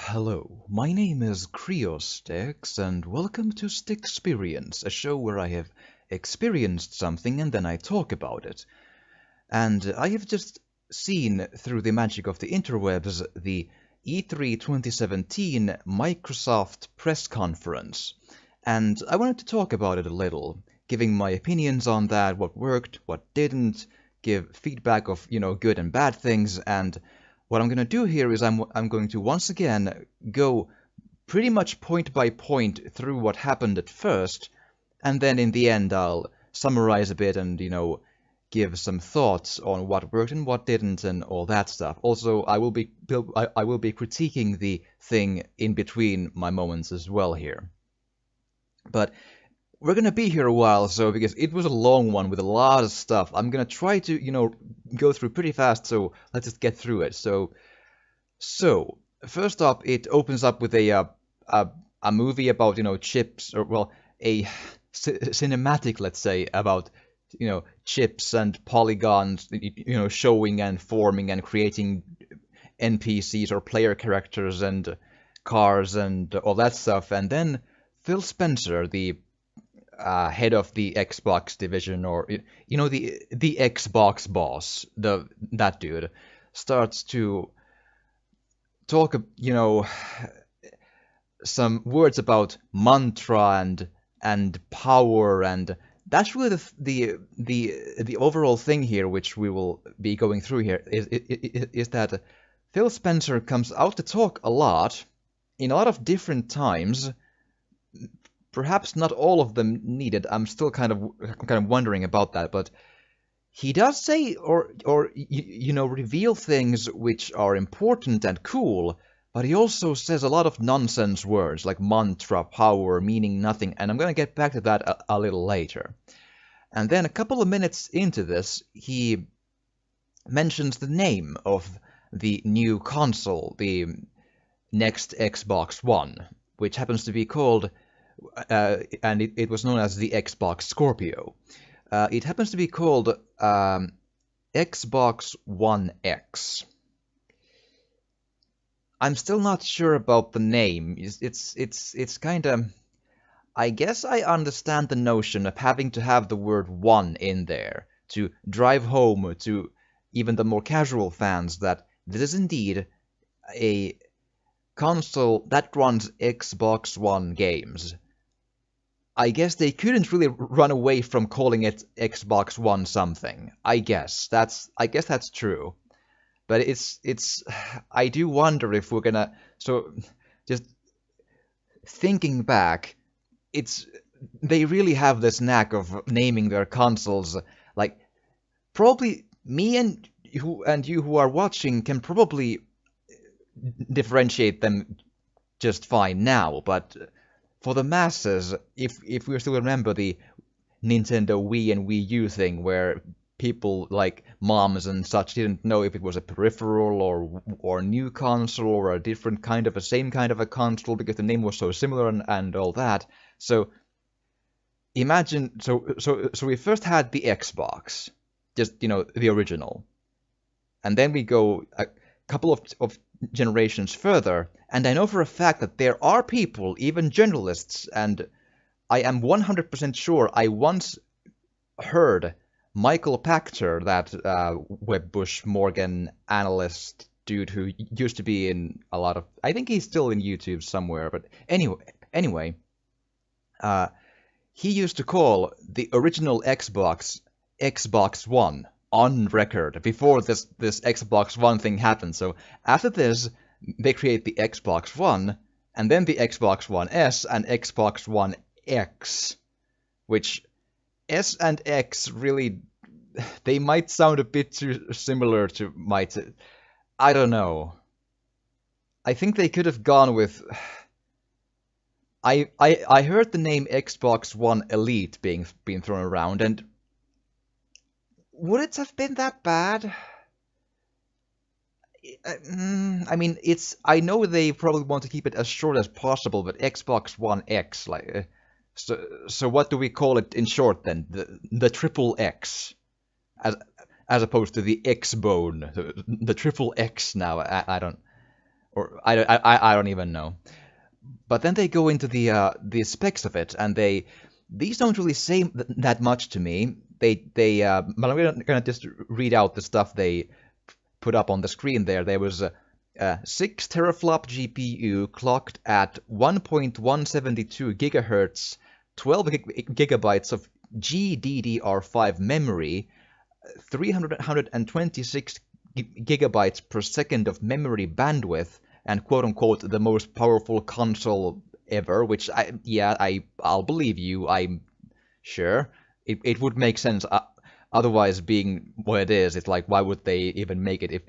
Hello, my name is Styx, and welcome to Styxperience, a show where I have experienced something and then I talk about it. And I have just seen through the magic of the interwebs the E3 2017 Microsoft press conference, and I wanted to talk about it a little, giving my opinions on that, what worked, what didn't, give feedback of, good and bad things, and what I'm going to do here is I'm going to once again go pretty much point by point through what happened at first, and then in the end I'll summarize a bit and, give some thoughts on what worked and what didn't and all that stuff. Also, I will be critiquing the thing in between my moments as well here. But we're gonna be here a while, so because it was a long one with a lot of stuff, I'm gonna try to, go through pretty fast. So let's just get through it. So first up, it opens up with a movie about chips, or well, a cinematic, let's say, about chips and polygons, showing and forming and creating NPCs or player characters and cars and all that stuff, and then Phil Spencer, the head of the Xbox division, or the Xbox boss, that dude, starts to talk, some words about mantra and power, and that's really the overall thing here, which we will be going through here, is that Phil Spencer comes out to talk a lot in a lot of different times. Perhaps not all of them needed. I'm still kind of wondering about that, but he does say or reveal things which are important and cool, but he also says a lot of nonsense words like mantra, power, meaning nothing, and I'm going to get back to that a little later. And then a couple of minutes into this, he mentions the name of the new console, the next Xbox One, which happens to be called and it was known as the Xbox Scorpio. It happens to be called Xbox One X. I'm still not sure about the name. It's kind of. I guess I understand the notion of having to have the word one in there to drive home to even the more casual fans that this is indeed a console that runs Xbox One games. I guess they couldn't really run away from calling it Xbox One something. I guess that's true. But it's I do wonder if we're gonna, so just thinking back, it's they really have this knack of naming their consoles, like probably me and you who are watching can probably differentiate them just fine now, but for the masses, if we still remember the Nintendo Wii and Wii U thing, where people like moms and such didn't know if it was a peripheral or a new console or a different kind of a same kind of a console because the name was so similar and all that. So imagine, so we first had the Xbox, just the original, and then we go a couple of generations further, and I know for a fact that there are people, even journalists, and I am 100% sure I once heard Michael Pachter, that Webbush Morgan analyst dude who used to be in a lot of, I think he's still in YouTube somewhere, but anyway, he used to call the original Xbox One on record before this Xbox One thing happened. So after this, they create the Xbox One, and then the Xbox One S and Xbox One X, which S and X really, they might sound a bit too similar to I don't know. I think they could have gone with. I heard the name Xbox One Elite being thrown around, and would it have been that bad? I mean, I know they probably want to keep it as short as possible, but Xbox One X, like, so what do we call it in short then? The triple X, as opposed to the X bone, the triple X now. I don't. or I don't even know. But then they go into the specs of it, and these don't really say that much to me. But I'm gonna just read out the stuff they put up on the screen there. There was a 6 teraflop GPU clocked at 1.172 gigahertz, 12 gigabytes of GDDR5 memory, 326 gigabytes per second of memory bandwidth, and quote unquote the most powerful console ever. Which I'll believe you. I'm sure it would make sense. Otherwise, being what it is, it's like why would they even make it if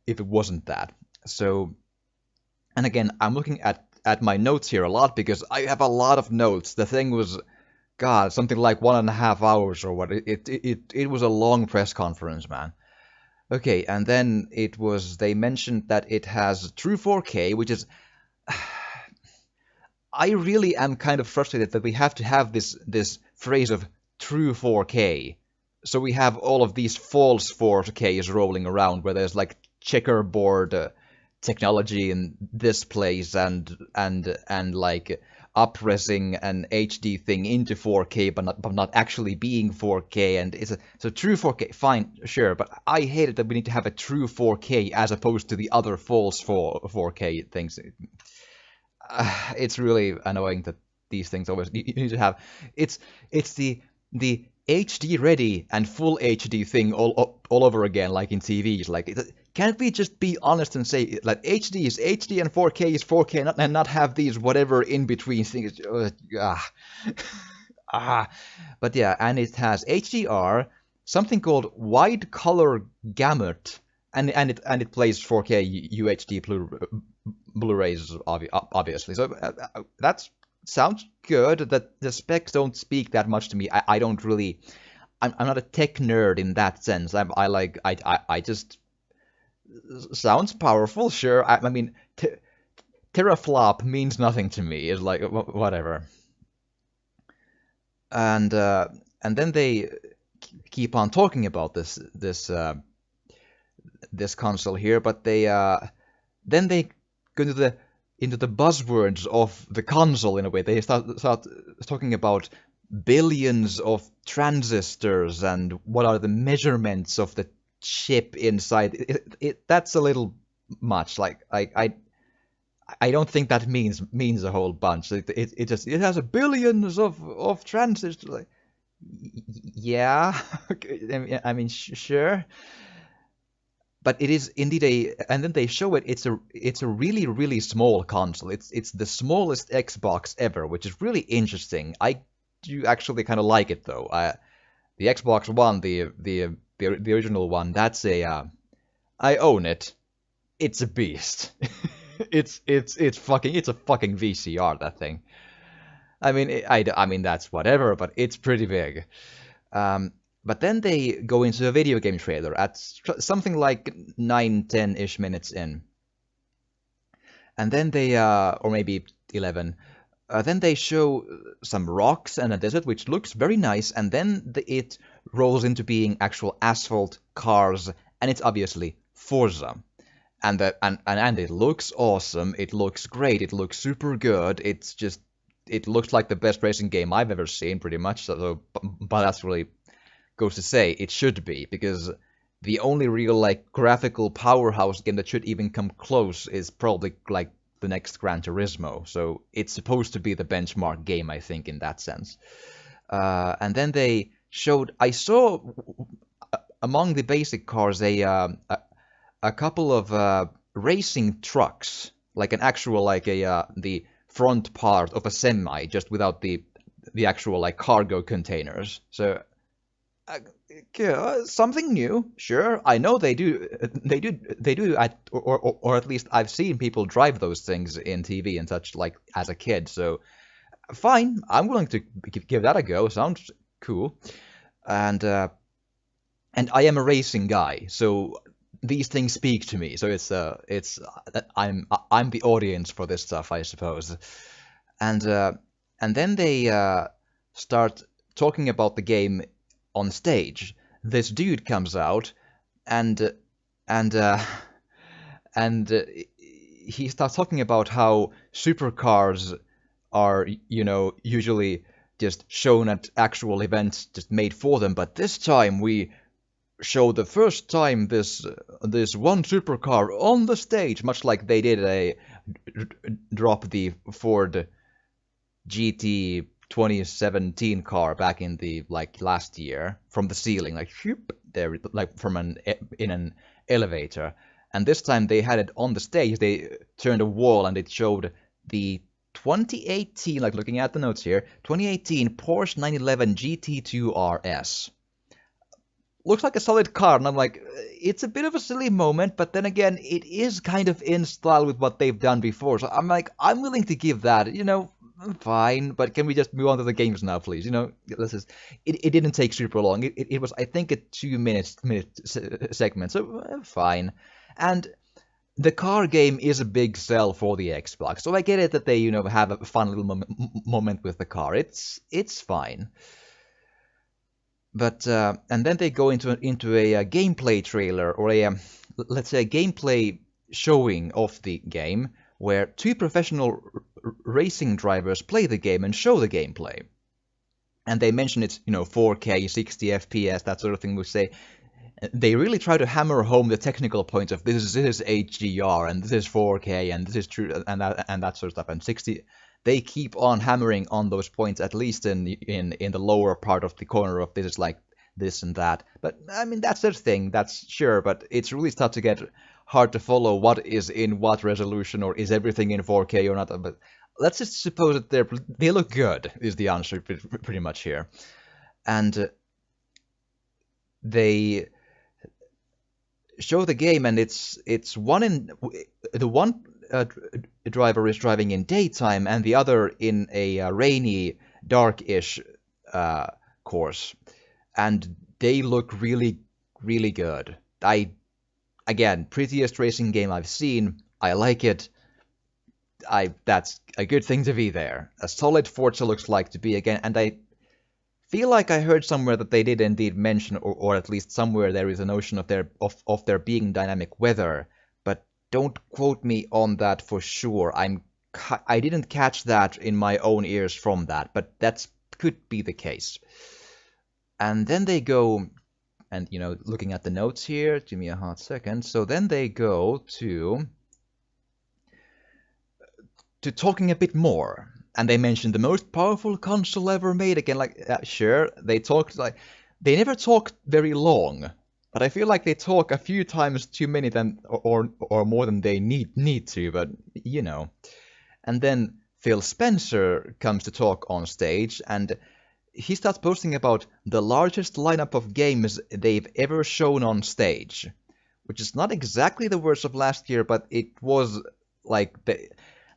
it wasn't that? So, and again, I'm looking at my notes here a lot because I have a lot of notes. The thing was, God, something like 1.5 hours or what. It was a long press conference, man. Okay, and then they mentioned that it has true 4K, which is I really am kind of frustrated that we have to have this phrase of true 4K. So we have all of these false 4Ks rolling around where there's like checkerboard technology in this place and like upresing an HD thing into 4K but not actually being 4K, and so true 4K, fine, sure, but I hate it that we need to have a true 4K as opposed to the other false 4K things. It's really annoying that these things always you need to have. It's the HD ready and full HD thing all over again, like in TVs. Like, can't we just be honest and say like HD is HD and 4K is 4K, and not have these whatever in between things? But yeah, and it has HDR, something called wide color gamut, and it plays 4K UHD Blu-rays, obviously. So that sounds good. That the specs don't speak that much to me. I don't really. I'm not a tech nerd in that sense. I just sounds powerful. Sure. I mean, teraflop means nothing to me. It's like whatever. And then they keep on talking about this console here, but then they go into the buzzwords of the console in a way. They start talking about billions of transistors and what are the measurements of the chip inside. That's a little much. Like I don't think that means a whole bunch. It has a billions of transistors. Like, yeah, I mean sure. But it is indeed and then they show it's a really really small console. It's the smallest Xbox ever, which is really interesting. I do actually kind of like it though. The Xbox One, the original one, that's I own it. It's a beast. it's a fucking VCR, that thing. I mean I mean that's whatever, but it's pretty big. But then they go into a video game trailer at something like 9-10-ish minutes in. And then or maybe 11, then they show some rocks and a desert, which looks very nice, and then it rolls into being actual asphalt cars, and it's obviously Forza. And it looks awesome, it looks great, it looks super good, it looks like the best racing game I've ever seen, pretty much, but that's really goes to say it should be, because the only real like graphical powerhouse game that should even come close is probably like the next Gran Turismo. So it's supposed to be the benchmark game, I think, in that sense. And then they showed. I saw among the basic cars a couple of racing trucks, like an actual like the front part of a semi, just without the actual like cargo containers. So something new, sure. I know they do, or at least I've seen people drive those things in TV and such, like as a kid. So fine, I'm willing to give that a go. Sounds cool, and I am a racing guy, so these things speak to me. So I'm the audience for this stuff, I suppose, and then they start talking about the game on stage. This dude comes out and he starts talking about how supercars are, usually just shown at actual events just made for them, but this time we show the first time this one supercar on the stage, much like they did drop the Ford GT 2017 car back in the last year from the ceiling, there, from in an elevator. And this time they had it on the stage. They turned a wall and it showed the 2018, looking at the notes here, 2018 Porsche 911 GT2 RS. Looks like a solid car, and I'm like, it's a bit of a silly moment, but then again, it is kind of in style with what they've done before. So I'm like, I'm willing to give that, fine, but can we just move on to the games now, please? Let's just. It didn't take super long. It was, I think, a 2-minute segment, so fine. And the car game is a big sell for the Xbox, so I get it that they, have a fun little moment with the car. It's fine. But and then they go into a gameplay trailer, or let's say a gameplay showing of the game, where 2 professional racing drivers play the game and show the gameplay. And they mention it's 4K, 60 FPS, that sort of thing. We say they really try to hammer home the technical points of this is HDR and this is 4K and this is true and that sort of stuff. And 60. They keep on hammering on those points, at least in the lower part of the corner of this is like this and that. But I mean, that's their thing, that's sure, but it's really start to get hard to follow what is in what resolution, or is everything in 4K or not. But let's just suppose that they look good, is the answer pretty much here. And they show the game, and it's the one driver is driving in daytime and the other in a rainy, dark-ish course, and they look really, really good. Again, prettiest racing game I've seen. I like it. That's a good thing to be there. A solid Forza looks like to be again, and I feel like I heard somewhere that they did indeed mention, or at least somewhere there is a notion of there being dynamic weather. Don't quote me on that for sure. I didn't catch that in my own ears from that, but that could be the case. And then they go, and looking at the notes here, give me a hot second. So then they go to talking a bit more, and they mentioned the most powerful console ever made. Again, sure, they talked they never talked very long. But I feel like they talk a few times too many or more than they need to, but And then Phil Spencer comes to talk on stage, and he starts posting about the largest lineup of games they've ever shown on stage, which is not exactly the words of last year, but it was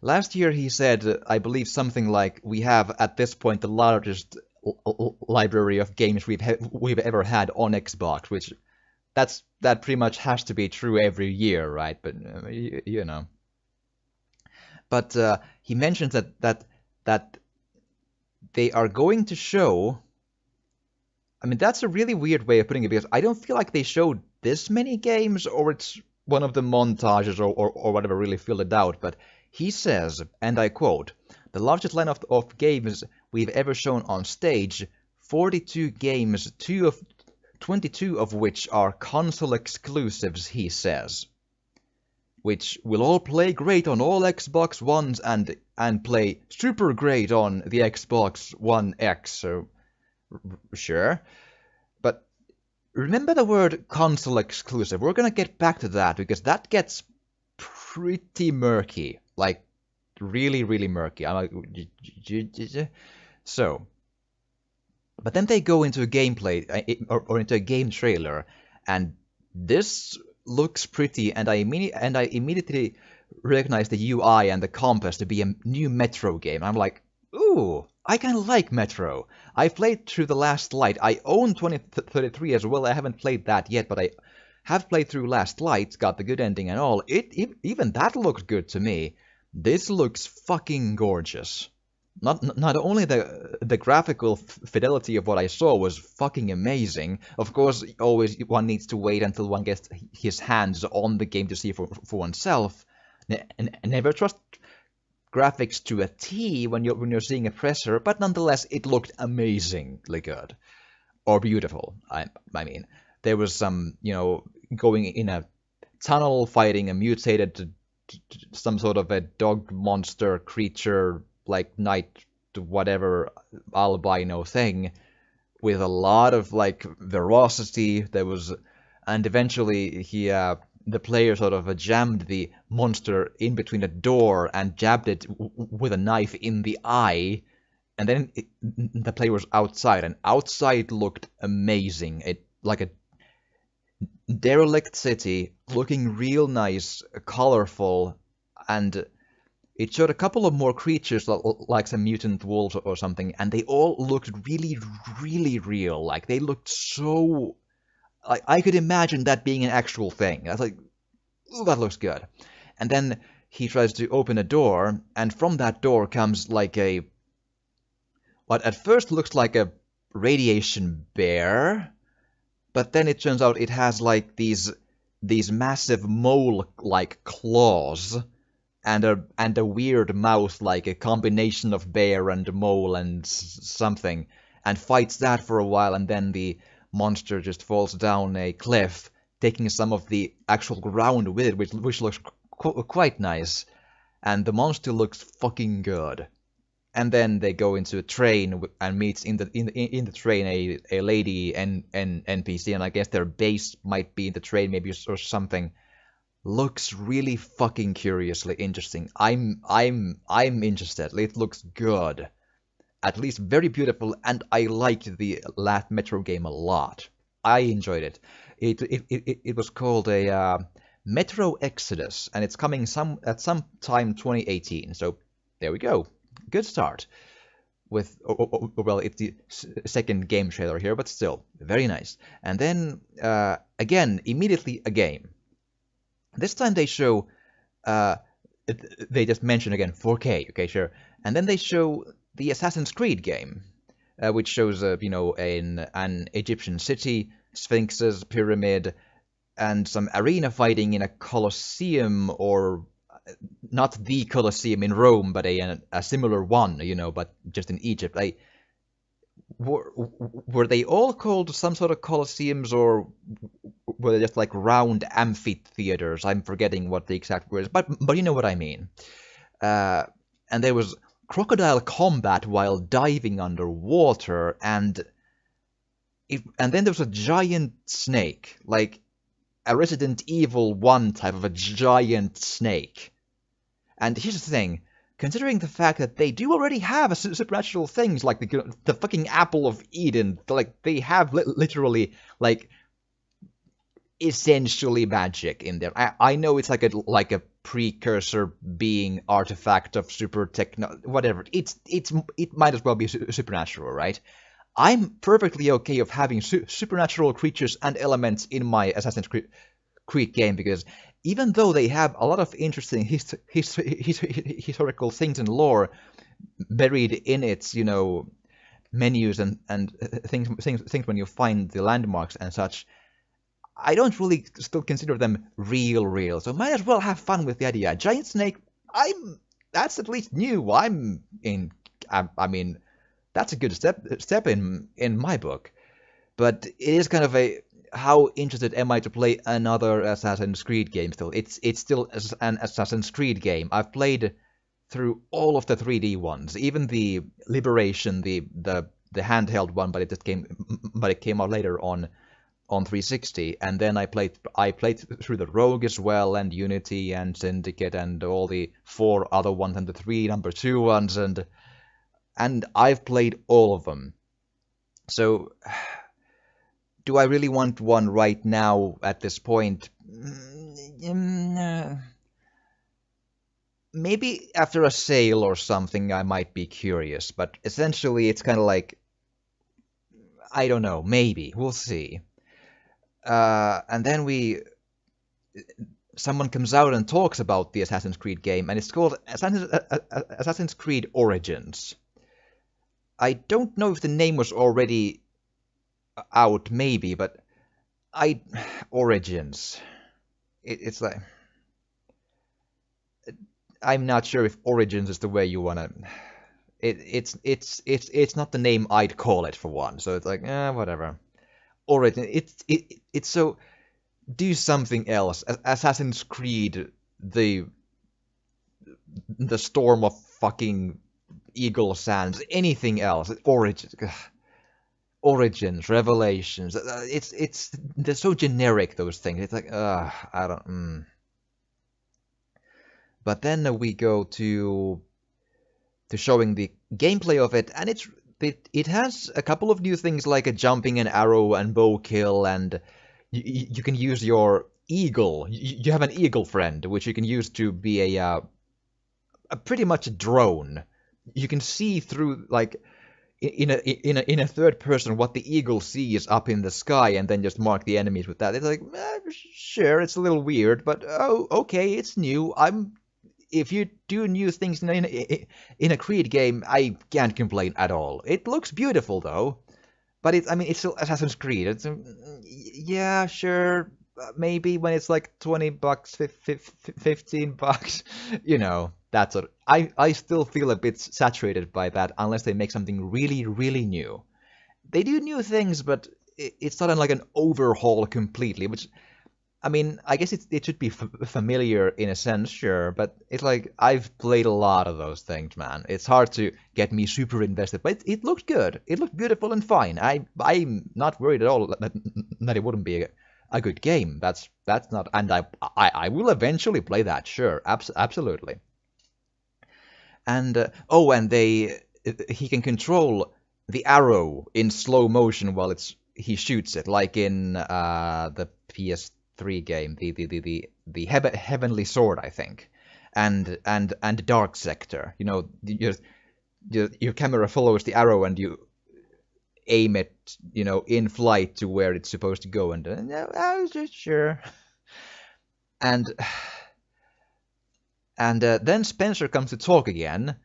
last year he said, I believe something like, we have at this point the largest library of games we've ever had on Xbox, which that pretty much has to be true every year, right? But But he mentions that they are going to show. I mean, that's a really weird way of putting it, because I don't feel like they showed this many games, or it's one of the montages or whatever really filled it out. But he says, and I quote, "The largest lineup of games we've ever shown on stage, 42 games, 22 of which are console exclusives," he says, "which will all play great on all Xbox Ones and play super great on the Xbox One X." So, sure. But remember the word console exclusive. We're gonna get back to that, because that gets pretty murky. Like, really, really murky. I'm like, so. But then they go into a gameplay, or into a game trailer, and this looks pretty, and I immediately recognize the UI and the compass to be a new Metro game. I'm like, ooh, I kind of like Metro. I played through The Last Light. I own 2033 as well. I haven't played that yet, but I have played through Last Light, got the good ending and all. Even that looked good to me. This looks fucking gorgeous. Not only the graphical fidelity of what I saw was fucking amazing. Of course, always one needs to wait until one gets his hands on the game to see for oneself. Never trust graphics to a T when you're seeing a presser, but nonetheless, it looked amazingly good or beautiful. I mean, there was some, going in a tunnel fighting a mutated some sort of a dog monster creature like night whatever albino thing with a lot of like ferocity. There was, and eventually the player sort of jammed the monster in between a door and jabbed it with a knife in the eye. And then the player was outside, and outside looked amazing. It like a derelict city, looking real nice, colorful, and it showed a couple of more creatures like some mutant wolves or something, and they all looked really, really real. Like they looked so. Like I could imagine that being an actual thing. I was like, ooh, that looks good. And then he tries to open a door, and from that door comes like a what at first looks like a radiation bear, but then it turns out it has like these massive mole-like claws and a weird mouth like a combination of bear and mole and something, and fights that for a while, and then the monster just falls down a cliff, taking some of the actual ground with it, which looks quite nice, and the monster looks fucking good. And then they go into a train and meets in the train a lady and NPC, and I guess their base might be in the train maybe or something. Looks really fucking curiously interesting. I'm interested. It looks good. At least very beautiful, and I liked the last Metro game a lot. I enjoyed it. It was called a Metro Exodus, and it's coming at some time 2018. So there we go. Good start. With well, it's the second game trailer here, but still very nice. And then again, immediately a game. This time they show, uh, they just mention again 4K, okay, sure, and then they show the Assassin's Creed game, which shows, an Egyptian city, sphinxes, pyramid, and some arena fighting in a Colosseum, or not the Colosseum in Rome, but a similar one, but just in Egypt. Were they all called some sort of colosseums, or were they just like round amphitheaters? I'm forgetting what the exact word is, but you know what I mean. Uh, and there was crocodile combat while diving underwater, and then there was a giant snake, like a Resident Evil 1 type of a giant snake. And here's the thing, considering the fact that they do already have supernatural things like the fucking Apple of Eden, like they have literally like essentially magic in there. I know it's like a precursor being artifact of super techno, whatever. It might as well be supernatural, right? I'm perfectly okay of having supernatural creatures and elements in my Assassin's Creed game, because even though they have a lot of interesting historical things and lore buried in its, menus and things when you find the landmarks and such, I don't really still consider them real. So might as well have fun with the idea. Giant snake, that's at least new. I'm in. I mean, that's a good step in my book. But it is kind of a, how interested am I to play another Assassin's Creed game still? It's still an Assassin's Creed game. I've played through all of the 3D ones, even the Liberation, the handheld one, but it came out later on 360, and then I played through the Rogue as well, and Unity and Syndicate and all the 4 other ones and the 3 number 2 ones, and I've played all of them. So do I really want one right now at this point? Maybe after a sale or something I might be curious, but essentially it's kind of like, I don't know, maybe, we'll see. And then someone comes out and talks about the Assassin's Creed game, and it's called Assassin's Creed Origins. I don't know if the name was already out, maybe, but Origins. It's like, I'm not sure if Origins is the way you wanna. It's not the name I'd call it for one. So it's like, whatever. Origin. It's so do something else. Assassin's Creed, the the storm of fucking Eagle Sands, anything else. Origins, Revelations. It's they're so generic, those things. It's like, I don't. But then we go to showing the gameplay of it, and it has a couple of new things like a jumping and arrow and bow kill, and you can use your eagle. You have an eagle friend, which you can use to be a pretty much a drone. You can see through like in a third person what the eagle sees up in the sky, and then just mark the enemies with that. It's like, sure, it's a little weird, but oh, okay, it's new. If you do new things in a Creed game, I can't complain at all. It looks beautiful though, but it's still Assassin's Creed. Yeah, sure, maybe when it's like $20, $15, that's what I still feel a bit saturated by that unless they make something really, really new. They do new things, but it's not like an overhaul completely, which I guess it should be familiar in a sense, sure, but it's like I've played a lot of those things, man. It's hard to get me super invested, but it looked good. It looked beautiful and fine. I'm not worried at all that it wouldn't be a good game. That's not, and I will eventually play that, sure, absolutely. And and he can control the arrow in slow motion while he shoots it, like in the PS3 game, the Heavenly Sword, I think, and Dark Sector. Your camera follows the arrow and you aim it, in flight to where it's supposed to go. And I was just sure. And then Spencer comes to talk again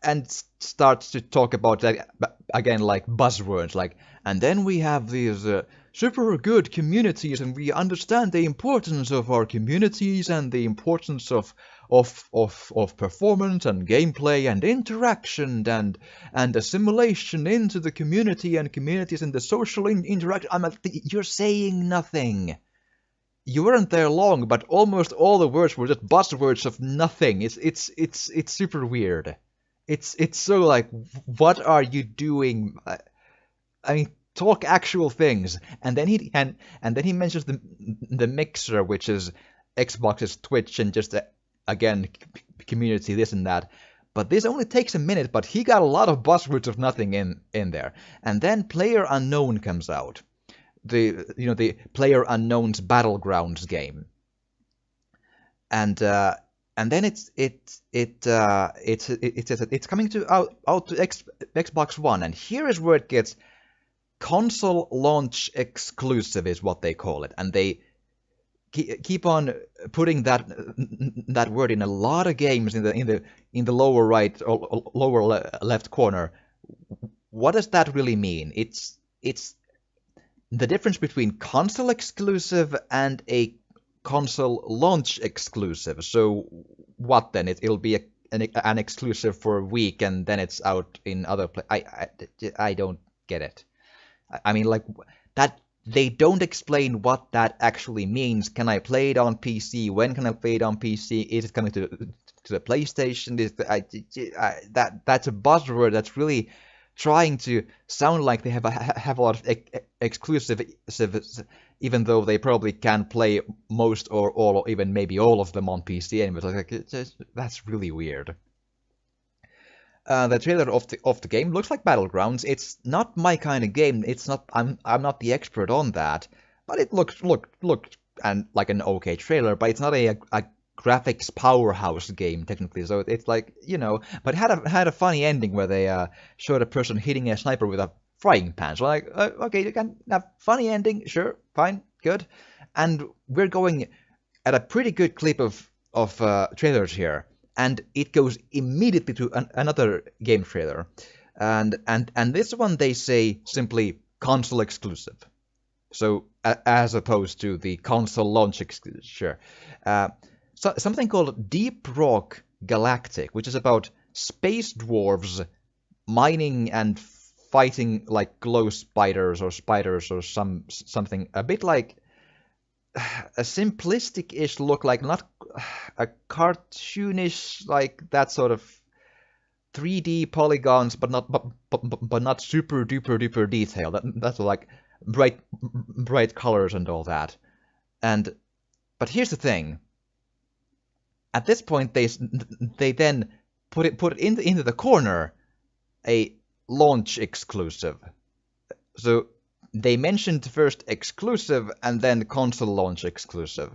and starts to talk about that again, like buzzwords, like, and then we have these super good communities, and we understand the importance of our communities and the importance of performance and gameplay and interaction and assimilation into the community and communities and the social interaction. I'm like, you're saying nothing. You weren't there long, but almost all the words were just buzzwords of nothing. It's super weird. It's so like, what are you doing? Talk actual things. And then he mentions the mixer, which is Xbox's Twitch and just again community, this and that. But this only takes a minute. But he got a lot of buzzwords of nothing in there. And then Player Unknown comes out. The Player Unknown's Battlegrounds game, and then it's coming out to Xbox One, and here is where it gets console launch exclusive, is what they call it, and they keep on putting that word in a lot of games in the lower right or lower left corner. What does that really mean? It's the difference between console exclusive and a console launch exclusive. So what then? It'll be an exclusive for a week and then it's out in other I don't get it. Like that, they don't explain what that actually means. Can I play it on PC? When can I play it on PC? Is it coming to the PlayStation? That's a buzzword that's really trying to sound like they have a lot of exclusive, even though they probably can play most or all, or even maybe all of them on PC. And that's really weird. The trailer of the game looks like Battlegrounds. It's not my kind of game. It's not. I'm not the expert on that, but it looked and like an okay trailer. But it's not a graphics powerhouse game technically, so it's like, but had a funny ending where they showed a person hitting a sniper with a frying pan. So like, okay, you can have funny ending, sure, fine, good. And we're going at a pretty good clip of trailers here, and it goes immediately to another game trailer, and this one they say simply console exclusive, so as opposed to the console launch exclusive, sure. So, something called Deep Rock Galactic, which is about space dwarves mining and fighting like glow spiders or something a bit like a simplistic-ish look, like not a cartoonish like that sort of 3D polygons, but not super duper duper detailed. That's like bright colors and all that. And but here's the thing. At this point, they then put it into the corner a launch exclusive. So they mentioned first exclusive and then console launch exclusive.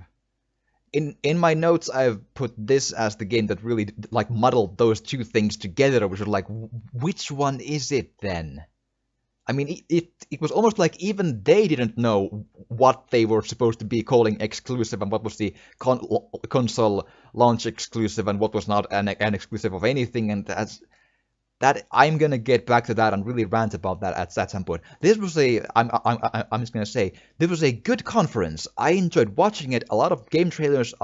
In my notes, I've put this as the game that really like muddled those two things together, which was like, which one is it then? I mean, it was almost like even they didn't know what they were supposed to be calling exclusive and what was the console launch exclusive and what was not an exclusive of anything, and that I'm gonna get back to that and really rant about that at some point. This was I'm just gonna say this was a good conference. I enjoyed watching it. A lot of game trailers.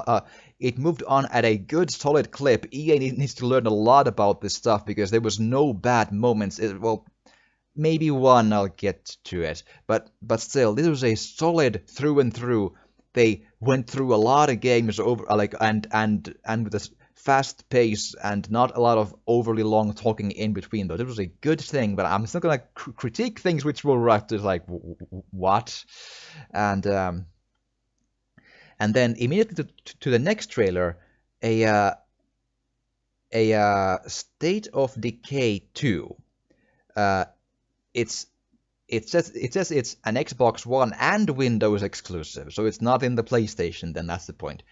It moved on at a good solid clip. EA needs to learn a lot about this stuff because there was no bad moments. Well, maybe one. I'll get to it, but still, this was a solid through and through. They went through a lot of games over like and with this fast pace and not a lot of overly long talking in between, though. It was a good thing, but I'm still gonna critique things which were right. Just like what, and then immediately to the next trailer, a State of Decay 2. It says it's an Xbox One and Windows exclusive, so it's not in the PlayStation. Then that's the point.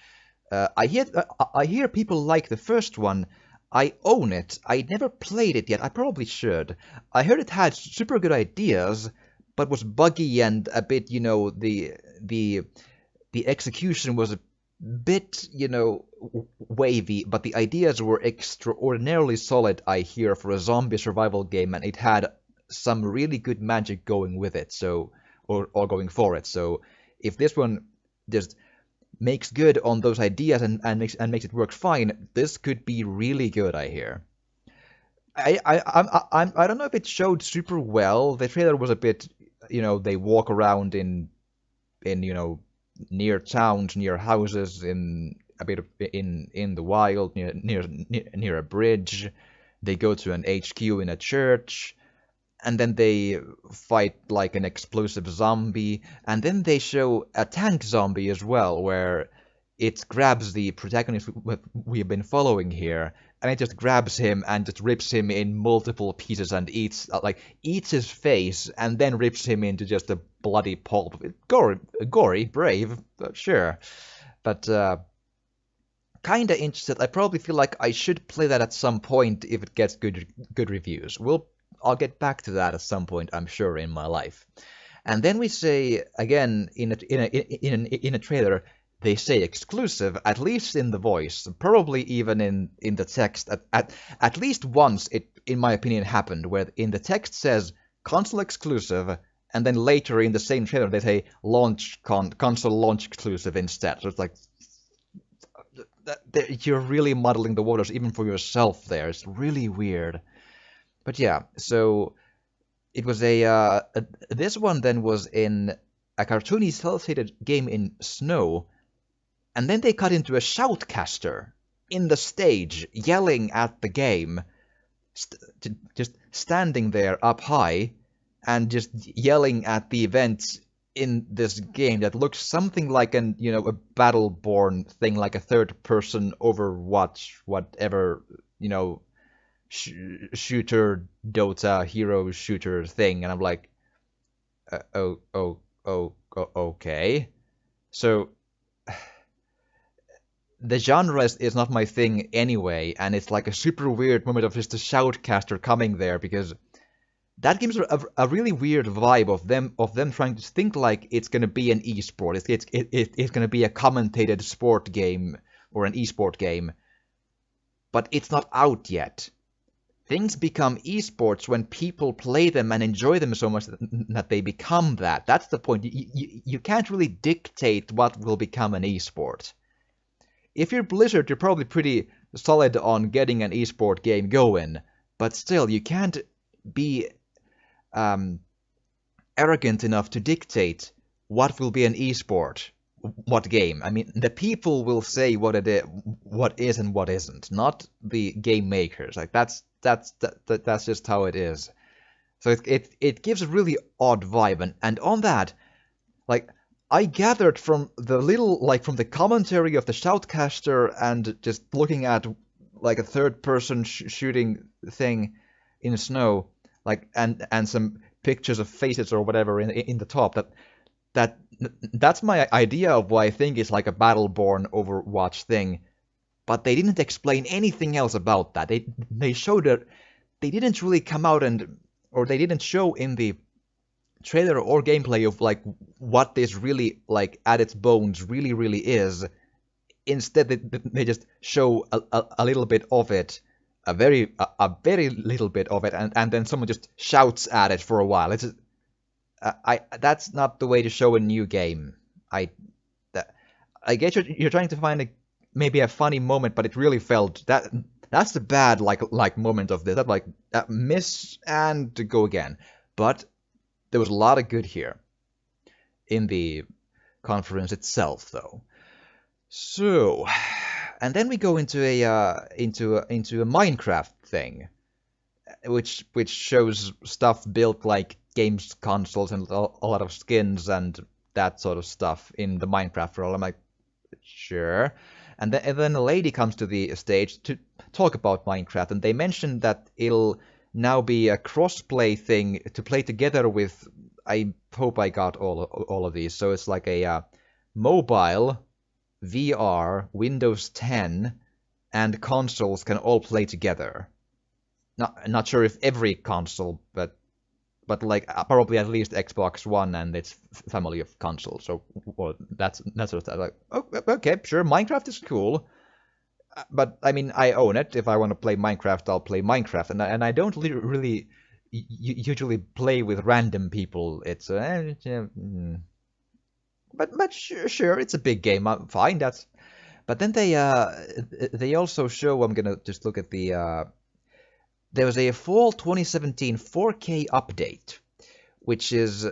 I hear people like the first one. I own it. I never played it yet. I probably should. I heard it had super good ideas, but was buggy and a bit, the execution was a bit, wavy, but the ideas were extraordinarily solid, I hear, for a zombie survival game, and it had some really good magic going with it, or going for it. So if this one just makes good on those ideas and makes it work fine, this could be really good, I hear. I don't know if it showed super well. The trailer was a bit, they walk around in near towns, near houses, in a bit of, in the wild, near a bridge. They go to an HQ in a church, and then they fight like an explosive zombie, and then they show a tank zombie as well, where it grabs the protagonist we've been following here, and it just grabs him and just rips him in multiple pieces and eats his face, and then rips him into just a bloody pulp. Gory, brave, sure, but kinda interested. I probably feel like I should play that at some point if it gets good reviews. I'll get back to that at some point, I'm sure, in my life. And then we say again in a trailer, they say exclusive, at least in the voice, probably even in the text. At least once it, in my opinion, happened where in the text says console exclusive, and then later in the same trailer they say console launch exclusive instead. So it's like you're really muddling the waters even for yourself there. It's really weird. But yeah, so it was this one then was in a cartoony cel-shaded game in snow, and then they cut into a shoutcaster in the stage yelling at the game, just standing there up high and just yelling at the events in this game that looks something like a Battleborn thing, like a third-person Overwatch, whatever, shooter Dota hero shooter thing, and I'm like, okay. So the genre is not my thing anyway, and it's like a super weird moment of just a shoutcaster coming there, because that gives a really weird vibe of them trying to think like it's going to be an esport. It's going to be a commentated sport game or an esport game, but it's not out yet. Things become esports when people play them and enjoy them so much that they become that. That's the point. You can't really dictate what will become an esport. If you're Blizzard, you're probably pretty solid on getting an esport game going, but still, you can't be um, arrogant enough to dictate what will be an esport, what game. I mean, the people will say what is and what isn't, not the game makers. Like that's just how it is. So it gives a really odd vibe, and on that, like I gathered from the little like from the commentary of the shoutcaster and just looking at like a third person shooting thing in snow, like and some pictures of faces or whatever in the top that that's my idea of what I think is like a Battleborn Overwatch thing. But they didn't explain anything else about that. They showed it. They didn't really come out and or they didn't show in the trailer or gameplay of like what this really like at its bones really is. Instead, they just show a little bit of it, a very little bit of it, and then someone just shouts at it for a while. It's that's not the way to show a new game. I guess you're trying to find maybe a funny moment, but it really felt that's the bad like moment of this. That like miss and go again. But there was a lot of good here in the conference itself, though. So, and then we go into a Minecraft thing, which shows stuff built like games consoles and a lot of skins and that sort of stuff in the Minecraft world. I'm like, sure. And then a lady comes to the stage to talk about Minecraft, and they mentioned that it'll now be a cross-play thing to play together with. I hope I got all of these. So it's like a mobile, VR, Windows 10, and consoles can all play together. Not sure if every console, but like probably at least Xbox One and its family of consoles. So well, that's sort of stuff. Like, oh, okay, sure, Minecraft is cool, but I mean, I own it. If I want to play Minecraft, I'll play Minecraft, and I don't really usually play with random people. It's but sure, it's a big game. Fine, that's. But then they also show. I'm gonna just look at the. There was a fall 2017 4K update, which is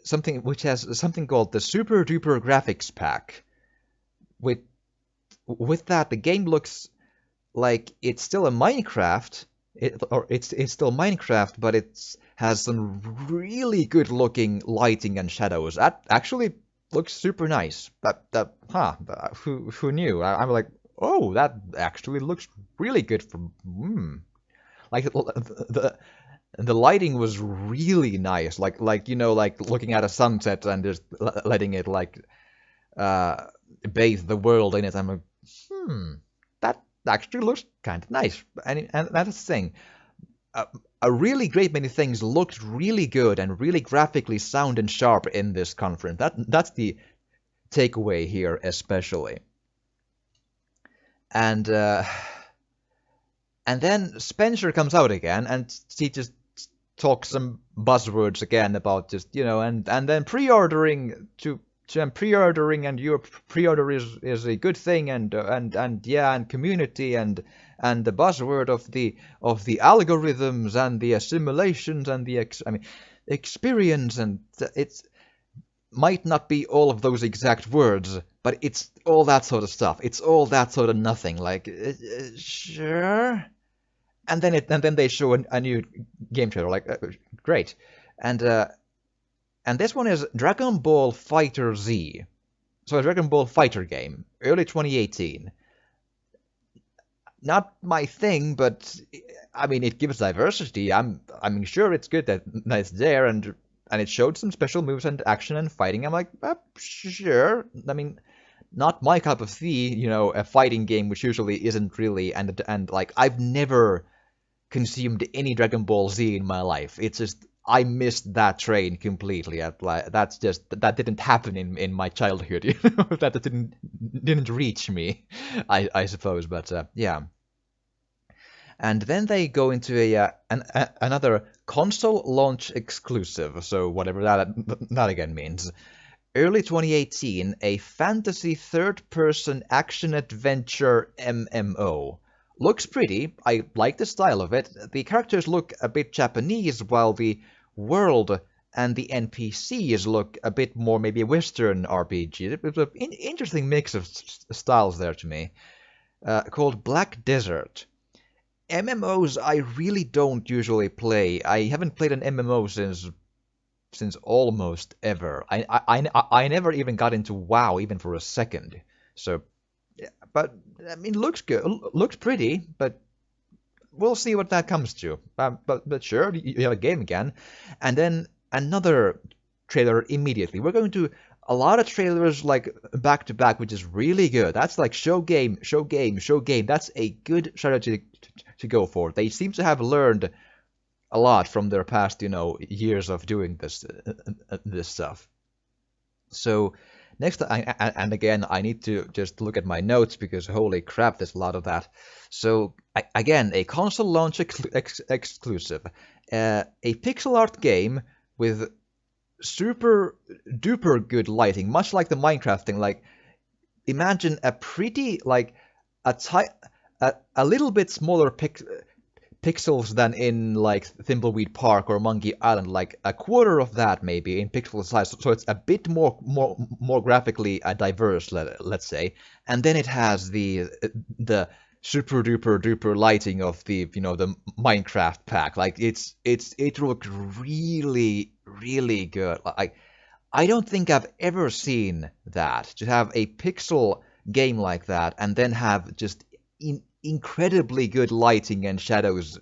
something which has something called the Super Duper Graphics Pack. With that, the game looks like it's still a Minecraft. It's still Minecraft, but it has some really good looking lighting and shadows. That actually looks super nice. Who knew? I'm like, oh, that actually looks really good from. Like the lighting was really nice. Like like looking at a sunset and just letting it like bathe the world in it. I'm like, that actually looks kind of nice. And that's the thing. A really great many things looked really good and really graphically sound and sharp in this conference. That's the takeaway here, especially. And then Spencer comes out again, and he just talks some buzzwords again about just and then pre-ordering and your pre-order is a good thing and yeah, and community and the buzzword of the algorithms and the simulations and the experience, and it's might not be all of those exact words, but it's all that sort of stuff. It's all that sort of nothing. Like sure. And then they show a new game trailer. Like great, and this one is Dragon Ball Fighter Z, so a Dragon Ball Fighter game, early 2018. Not my thing, but I mean it gives diversity. I'm sure it's good that it's there, and it showed some special moves and action and fighting. I'm like, sure. I mean, not my cup of tea, a fighting game which usually isn't really, and like I've never consumed any Dragon Ball Z in my life. It's just I missed that train completely. That didn't happen in my childhood. That didn't reach me, I suppose. But yeah. And then they go into another console launch exclusive. So whatever that again means. early 2018, a fantasy third-person action-adventure MMO. Looks pretty. I like the style of it. The characters look a bit Japanese, while the world and the NPCs look a bit more maybe Western RPG. It's an interesting mix of styles there to me. Called Black Desert. MMOs I really don't usually play. I haven't played an MMO since almost ever. I never even got into WoW even for a second. So, yeah, but I mean, looks good, looks pretty, but we'll see what that comes to. But sure, you have a game again, and then another trailer immediately. We're going to a lot of trailers like back to back, which is really good. That's like show game, show game, show game. That's a good strategy to go for. They seem to have learned a lot from their past, years of doing this stuff. So next, and again, I need to just look at my notes because holy crap, there's a lot of that. So again, a console launch exclusive, a pixel art game with super duper good lighting, much like the Minecraft thing. Like imagine a pretty like a little bit smaller pixels than in like Thimbleweed Park or Monkey Island, like a quarter of that maybe in pixel size. So it's a bit more graphically diverse, let's say. And then it has the super duper duper lighting of the Minecraft pack. Like it looked really good. Like I don't think I've ever seen that, to have a pixel game like that and then have just incredibly good lighting and shadows,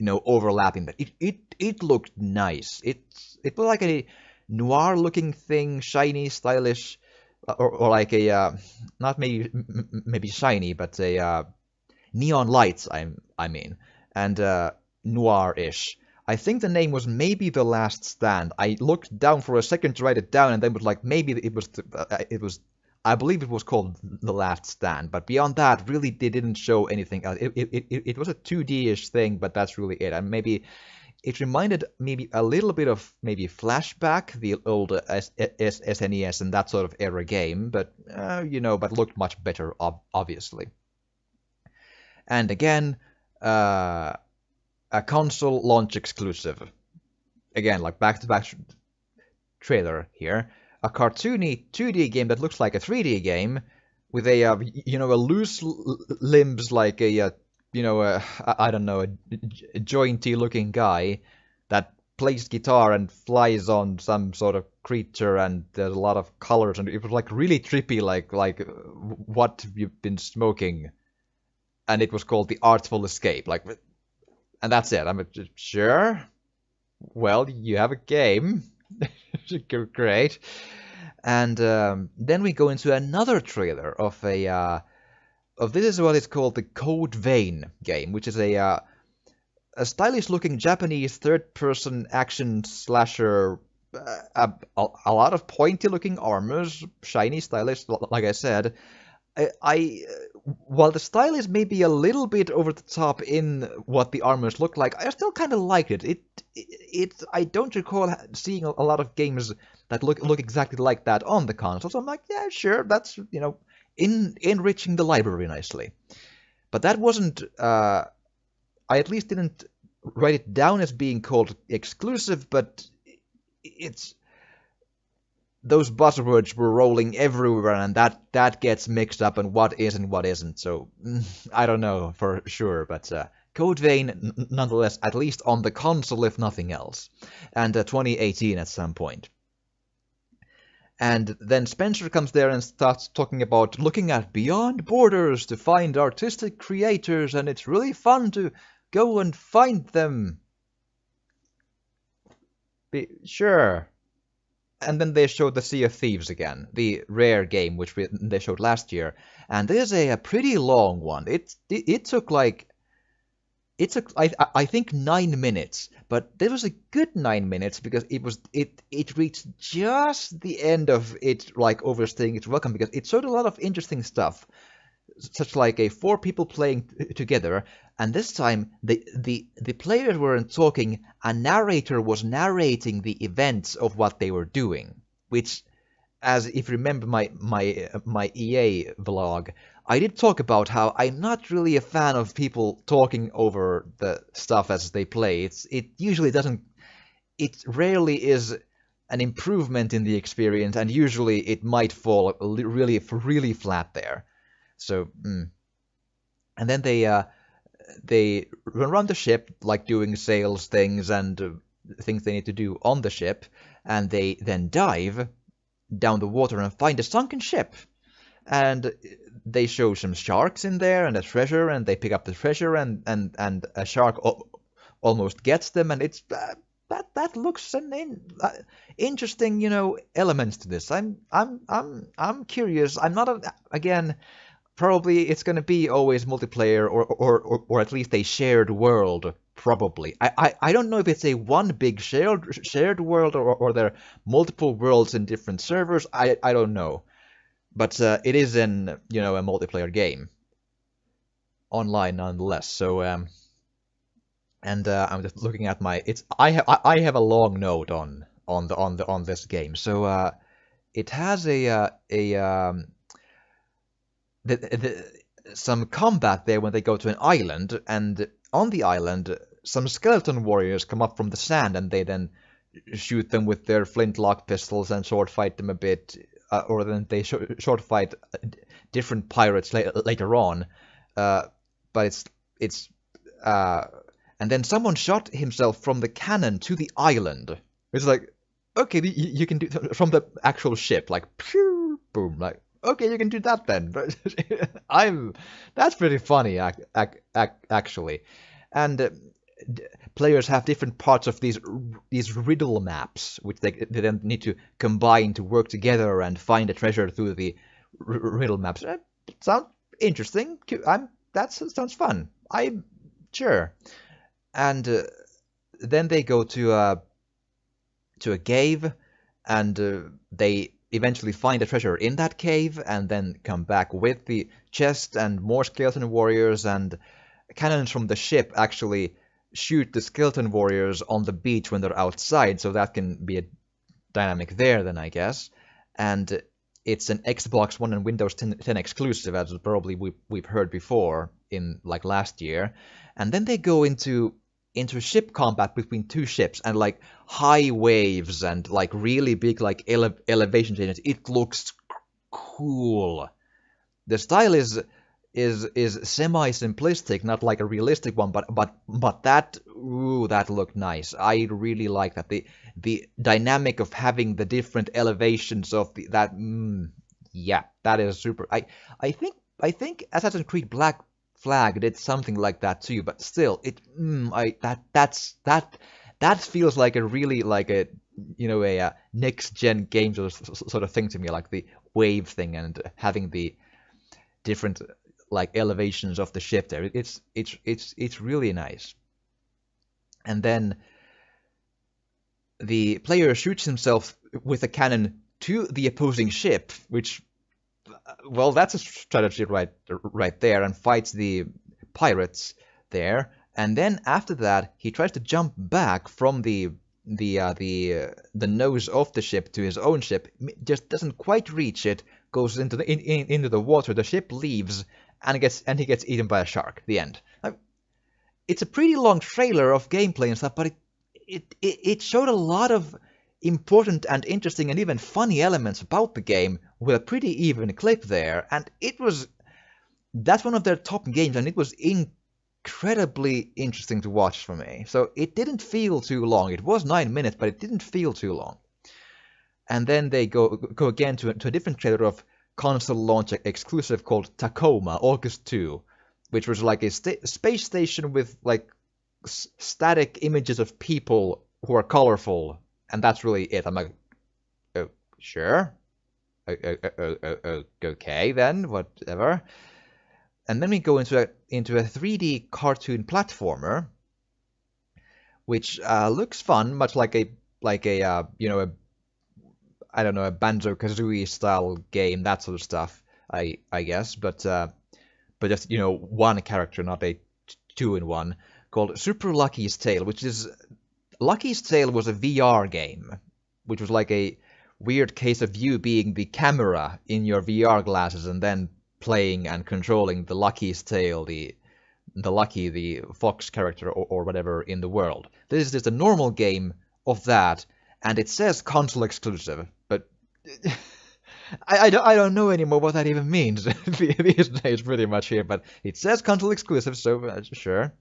overlapping. But it looked nice. It looked like a noir-looking thing, shiny, stylish, or like a not maybe shiny, but a neon lights. I mean, and noir-ish. I think the name was maybe The Last Stand. I looked down for a second to write it down, and then was like maybe it was. I believe it was called The Last Stand, but beyond that, really they didn't show anything else. It was a 2D-ish thing, but that's really it. And maybe it reminded maybe a little bit of maybe Flashback, the old SNES and that sort of era game, but but looked much better, obviously. And again, a console launch exclusive. Again, like back-to-back trailer here. A cartoony 2D game that looks like a 3D game with a loose limbs like I don't know, a jointy looking guy that plays guitar and flies on some sort of creature, and there's a lot of colors, and it was like really trippy, like what you've been smoking, and it was called The Artful Escape, like, and that's it. I'm sure. Well, you have a game. Great. And then we go into another trailer of this is what is called the Code Vein game, which is a stylish-looking Japanese third-person action slasher. A lot of pointy-looking armors, shiny, stylish, like I said. While the style is maybe a little bit over the top in what the armors look like, I still kind of like it. I don't recall seeing a lot of games that look exactly like that on the console. So I'm like, yeah, sure, that's enriching the library nicely. But that wasn't. I at least didn't write it down as being called exclusive, but it's. Those buzzwords were rolling everywhere, and that gets mixed up and what is and what isn't. So I don't know for sure, but Code Vein nonetheless, at least on the console, if nothing else, and 2018 at some point. And then Spencer comes there and starts talking about looking at beyond borders to find artistic creators, and it's really fun to go and find them. Sure. And then they showed the Sea of Thieves again, the Rare game which they showed last year, and there's a pretty long one. It took I think 9 minutes, but there was a good 9 minutes because it reached just the end of it, like overstaying its welcome, because it showed a lot of interesting stuff, such like a four people playing together, and this time the players weren't talking. A narrator was narrating the events of what they were doing, which as if you remember my EA vlog, I did talk about how I'm not really a fan of people talking over the stuff as they play. It usually doesn't. It rarely is an improvement in the experience, and usually it might fall really flat there. So, and then they run around the ship, like doing sales things and things they need to do on the ship, and they then dive down the water and find a sunken ship. And they show some sharks in there and a treasure, and they pick up the treasure, and a shark almost gets them, and it's that looks an interesting, elements to this. I'm curious. I'm not again. Probably it's going to be always multiplayer or at least a shared world. Probably. I don't know if it's a one big shared world or there are multiple worlds in different servers. I don't know. But it is in, a multiplayer game. Online nonetheless. So and I'm just looking at my I have a long note on this game. So it has some combat there when they go to an island, and on the island some skeleton warriors come up from the sand, and they then shoot them with their flintlock pistols and sword fight them a bit, or then they short fight different pirates later on. But it's and then someone shot himself from the cannon to the island. It's like, okay, you can do from the actual ship, like pew, boom, like okay, you can do that then. But that's pretty funny actually, and players have different parts of these riddle maps, which they then need to combine to work together and find a treasure through the riddle maps. Sounds interesting. That sounds fun. I'm sure. And then they go to a cave, and they eventually find a treasure in that cave, and then come back with the chest and more skeleton warriors, and cannons from the ship actually shoot the skeleton warriors on the beach when they're outside, so that can be a dynamic there then, I guess. And it's an Xbox One and Windows 10 exclusive, as probably we've heard before in like last year. And then they go into ship combat between two ships, and like high waves and like really big like elevation changes. It looks cool. The style is semi-simplistic, not like a realistic one, but that looked nice. I really like that. The dynamic of having the different elevations of yeah, that is super. I think Assassin's Creed Black Flag did something like that too, but still, that feels like a really like a a next gen game sort of thing to me, like the wave thing and having the different like elevations of the ship there. It's really nice. And then the player shoots himself with a cannon to the opposing ship, which, well, that's a strategy right there, and fights the pirates there. And then after that, he tries to jump back from the nose of the ship to his own ship. Just doesn't quite reach it. Goes into the water. The ship leaves, and he gets eaten by a shark. The end. It's a pretty long trailer of gameplay and stuff, but it showed a lot of important and interesting and even funny elements about the game with a pretty even clip there, and that's one of their top games, and it was incredibly interesting to watch for me. So it didn't feel too long. It was 9 minutes, but it didn't feel too long. And then they go again to a different trailer of console launch exclusive called Tacoma August 2, which was like a space station with like static images of people who are colorful, and that's really it. I'm like, oh, sure, okay then, whatever. And then we go into a 3D cartoon platformer, which looks fun, much like a I don't know, a Banjo-Kazooie style game, that sort of stuff, I guess, but just one character, not a two-in-one, called Super Lucky's Tale, which is Lucky's Tale was a VR game, which was like a weird case of you being the camera in your VR glasses and then playing and controlling the Lucky's tale, the Lucky, the fox character or whatever in the world. This is just a normal game of that, and it says console exclusive, but I don't know anymore what that even means these days pretty much here, but it says console exclusive, so sure.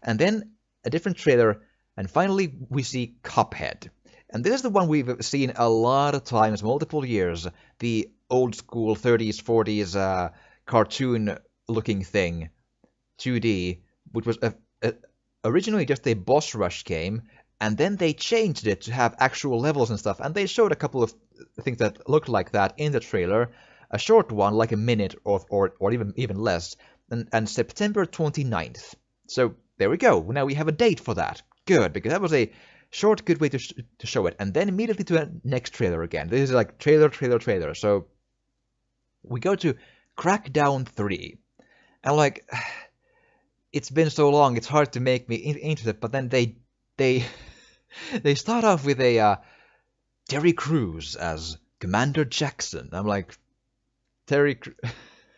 And then a different trailer, and finally we see Cuphead. And this is the one we've seen a lot of times, multiple years, the old school 30s, 40s cartoon-looking thing, 2D, which was originally just a boss rush game, and then they changed it to have actual levels and stuff, and they showed a couple of things that looked like that in the trailer, a short one, like a minute or even less, and September 29th. So there we go, now we have a date for that. Good, because that was a short, good way to show it, and then immediately to the next trailer again. This is like trailer. So we go to Crackdown 3, and like, it's been so long, it's hard to make me interested. But then they start off with a Terry Crews as Commander Jackson. I'm like,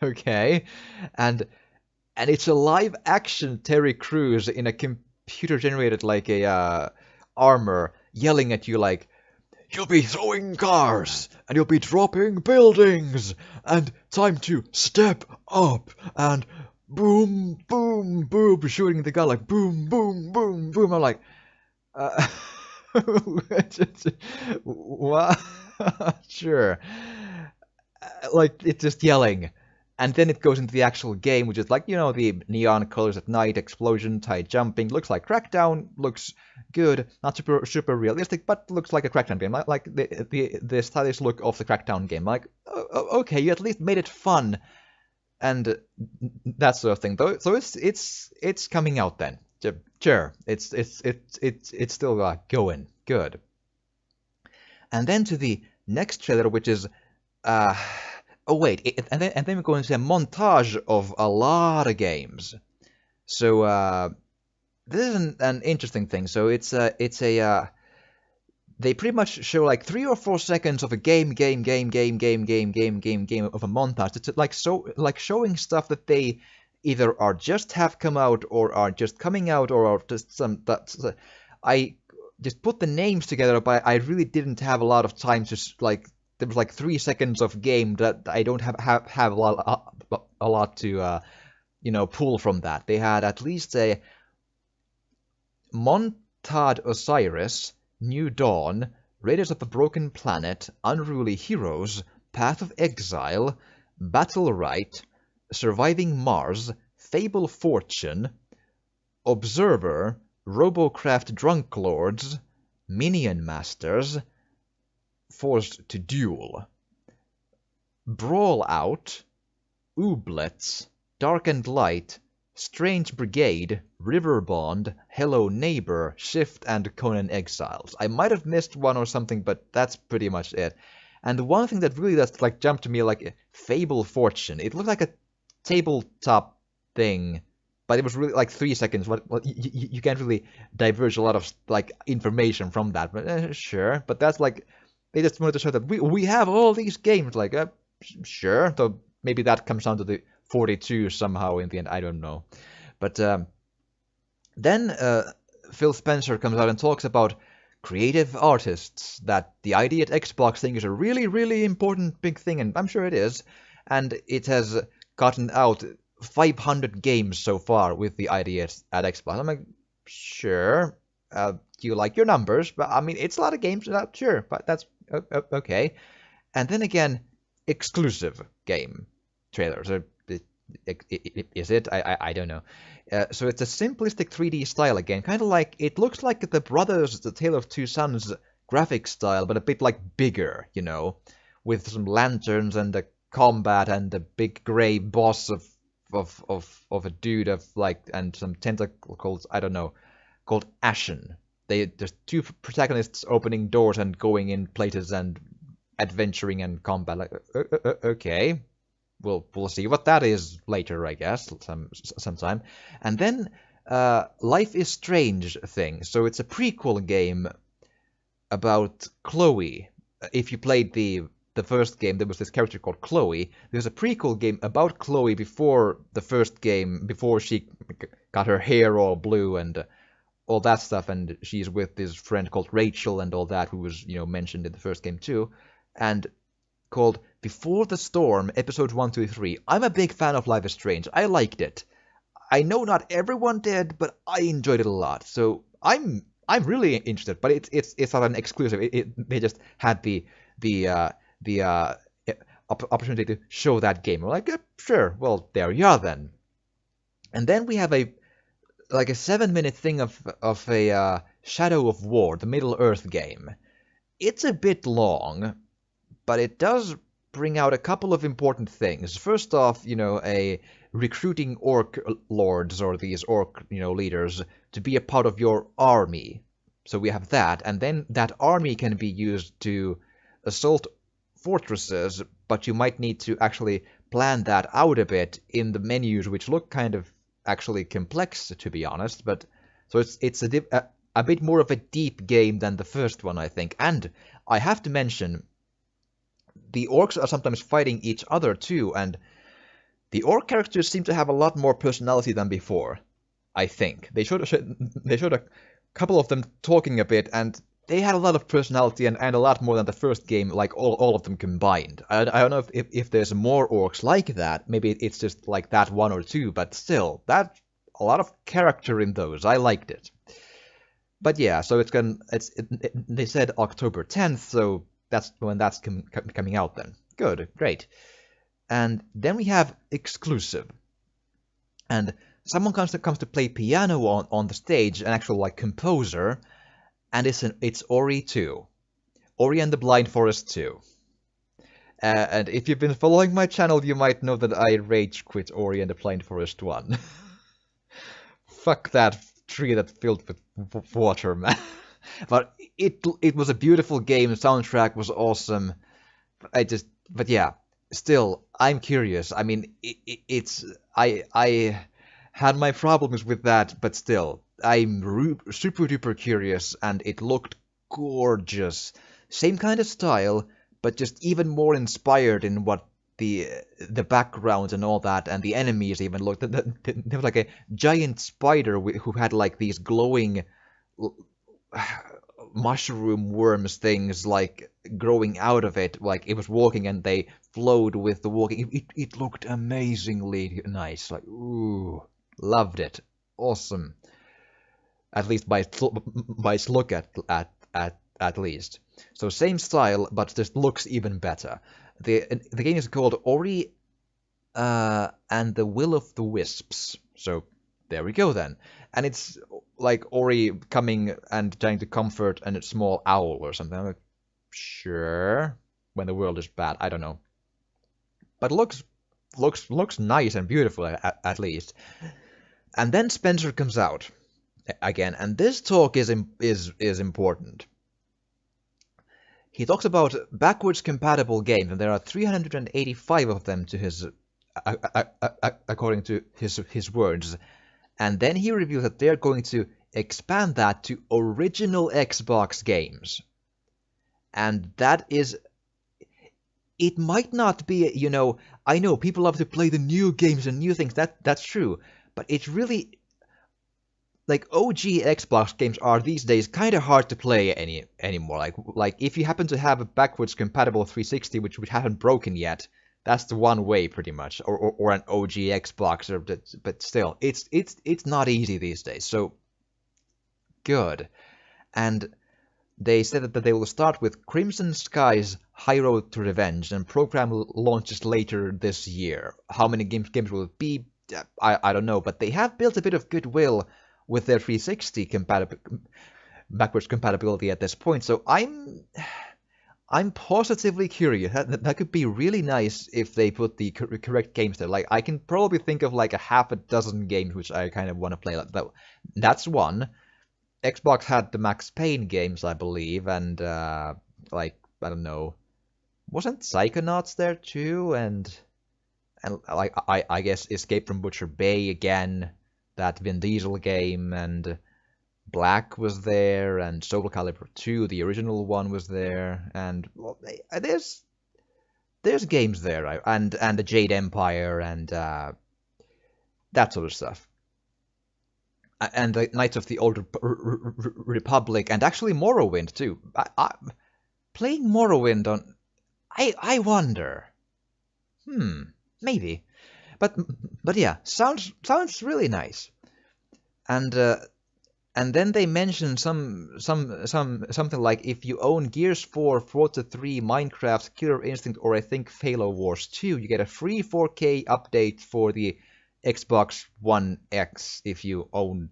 okay, and it's a live action Terry Crews in a computer generated like a armor, yelling at you like, "You'll be throwing cars, and you'll be dropping buildings, and time to step up," and boom, boom, boom, shooting the gun like boom, boom, boom, boom. I'm like, what? Sure. Like, it's just yelling. And then it goes into the actual game, which is like, you know, the neon colors at night, explosion, tight jumping. Looks like Crackdown, looks good. Not super realistic, but looks like a Crackdown game. Like the stylish look of the Crackdown game. Like, okay, you at least made it fun. And that sort of thing. So it's coming out then. Sure, it's still going good. And then to the next trailer, which is oh wait, and then we go into a montage of a lot of games. So this is an interesting thing. So it's a they pretty much show like 3 or 4 seconds of a game of a montage. It's like showing stuff that they either are just have come out or are just coming out or are just some that I just put the names together, but I really didn't have a lot of time to like. There was like 3 seconds of game that I don't have a lot to pull from that. They had at least a Montad Osiris, New Dawn, Raiders of the Broken Planet, Unruly Heroes, Path of Exile, Battle Right, Surviving Mars, Fable Fortune, Observer, Robocraft Drunklords, Minion Masters, Forced to Duel, Brawl Out, Ooblets, Dark and Light, Strange Brigade, Riverbond, Hello Neighbor, Shift, and Conan Exiles. I might have missed one or something, but that's pretty much it. And the one thing that really just like jumped to me, like Fable Fortune. It looked like a tabletop thing, but it was really like 3 seconds. You can't really diverge a lot of like information from that. But sure, but that's like they just wanted to show that we have all these games. Like sure, so maybe that comes down to the 42 somehow in the end. I don't know, but then Phil Spencer comes out and talks about creative artists, that the ID at Xbox thing is a really, really important big thing, and I'm sure it is. And it has gotten out 500 games so far with the ID at Xbox. I'm like, sure, you like your numbers, but I mean, it's a lot of games, sure, but that's okay. And then again, exclusive game trailers. Is it? I don't know. So it's a simplistic 3D style again, kind of like, it looks like the Brothers, The Tale of Two Sons graphic style, but a bit like bigger, with some lanterns and the combat and the big gray boss of a dude and some tentacles, I don't know, called Ashen. There's two protagonists opening doors and going in places and adventuring and combat. Like, okay. We'll see what that is later, I guess, sometime. And then Life is Strange thing. So it's a prequel game about Chloe, if you played the first game, there was this character called Chloe. There's a prequel game about Chloe before the first game, before she got her hair all blue and all that stuff, and she's with this friend called Rachel and all that, who was, mentioned in the first game too, and called Before the Storm, episodes 1, 2, 3. I'm a big fan of Life is Strange. I liked it. I know not everyone did, but I enjoyed it a lot. So I'm really interested, but it's not an exclusive. They just had the opportunity to show that game. We're like, sure, well, there you are then. And then we have a 7-minute thing of a Shadow of War, the Middle Earth game. It's a bit long, but it does bring out a couple of important things. First off, a recruiting orc lords or these orc, leaders to be a part of your army. So we have that, and then that army can be used to assault fortresses, but you might need to actually plan that out a bit in the menus, which look kind of actually complex, to be honest. But so it's a bit more of a deep game than the first one, I think. And I have to mention, the orcs are sometimes fighting each other too, and the orc characters seem to have a lot more personality than before, I think. They showed a couple of them talking a bit, and they had a lot of personality and a lot more than the first game, like all of them combined. I don't know if there's more orcs like that. Maybe it's just like that one or two, but still, that's a lot of character in those. I liked it. But yeah, so they said October 10th, so that's when that's coming out then. Good, great. And then we have exclusive. And someone comes to play piano on the stage, an actual composer, and it's Ori 2. Ori and the Blind Forest 2. And if you've been following my channel, you might know that I rage quit Ori and the Blind Forest 1. Fuck that tree that's filled with water, man. But it was a beautiful game, the soundtrack was awesome. But yeah, still, I'm curious. I mean, I had my problems with that, but still, I'm super duper curious, and it looked gorgeous. Same kind of style, but just even more inspired in what the backgrounds and all that, and the enemies even looked. There was like a giant spider who had like these glowing mushroom worms things like growing out of it, like it was walking and they flowed with the walking. It looked amazingly nice. Like, ooh, loved it. Awesome. At least by its look at least. So same style, but just looks even better. The game is called Ori and the Will of the Wisps. So there we go then. And it's like Ori coming and trying to comfort a small owl or something. I'm like, sure. When the world is bad, I don't know. But looks nice and beautiful at least. And then Spencer comes out again, and this talk is important. He talks about backwards compatible games, and there are 385 of them to his, according to his words. And then he reveals that they're going to expand that to original Xbox games. And that is, it might not be, I know people love to play the new games and new things, that's true, but it's really, like, OG Xbox games are these days kind of hard to play anymore. Like if you happen to have a backwards compatible 360 which hasn't broken yet, that's the one way pretty much, or an OG Xbox, but still, it's not easy these days. So good. And they said that they will start with Crimson Sky's High Road to Revenge, and program launches later this year. How many games will it be? I don't know, but they have built a bit of goodwill with their 360 backwards compatibility at this point. So I'm positively curious. That could be really nice if they put the correct games there. Like, I can probably think of like a half a dozen games which I kind of want to play. That's one. Xbox had the Max Payne games, I believe, and like, I don't know, wasn't Psychonauts there too? And like, I guess Escape from Butcher Bay again, that Vin Diesel game, and Black was there, and Soul Calibur 2, the original one, was there, and well, there's games there, and the Jade Empire and that sort of stuff, and the Knights of the Old Republic, and actually Morrowind too. Playing Morrowind on, I wonder, maybe, but yeah, sounds really nice, and. And then they mention something like if you own Gears 4, Forza 3, Minecraft, Killer Instinct, or I think Halo Wars 2, you get a free 4K update for the Xbox One X if you own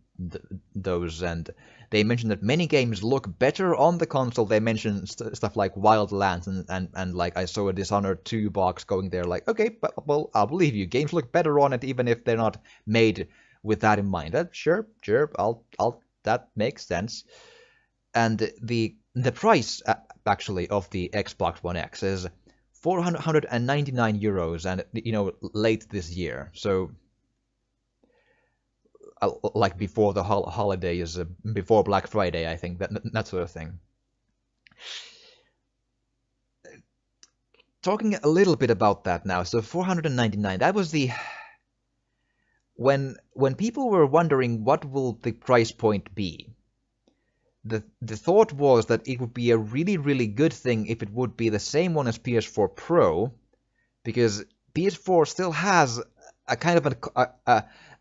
those. And they mention that many games look better on the console. They mention stuff like Wildlands and like I saw a Dishonored 2 box going there. Like, okay, but, well, I'll believe you. Games look better on it even if they're not made with that in mind. Sure, I'll that makes sense. And the price actually of the Xbox One X is 499 euros, and late this year. So like before the holidays, before Black Friday, I think that sort of thing. Talking a little bit about that now. So 499. That was the when people were wondering what will the price point be, the thought was that it would be a really, really good thing if it would be the same one as PS4 Pro, because PS4 still has a kind of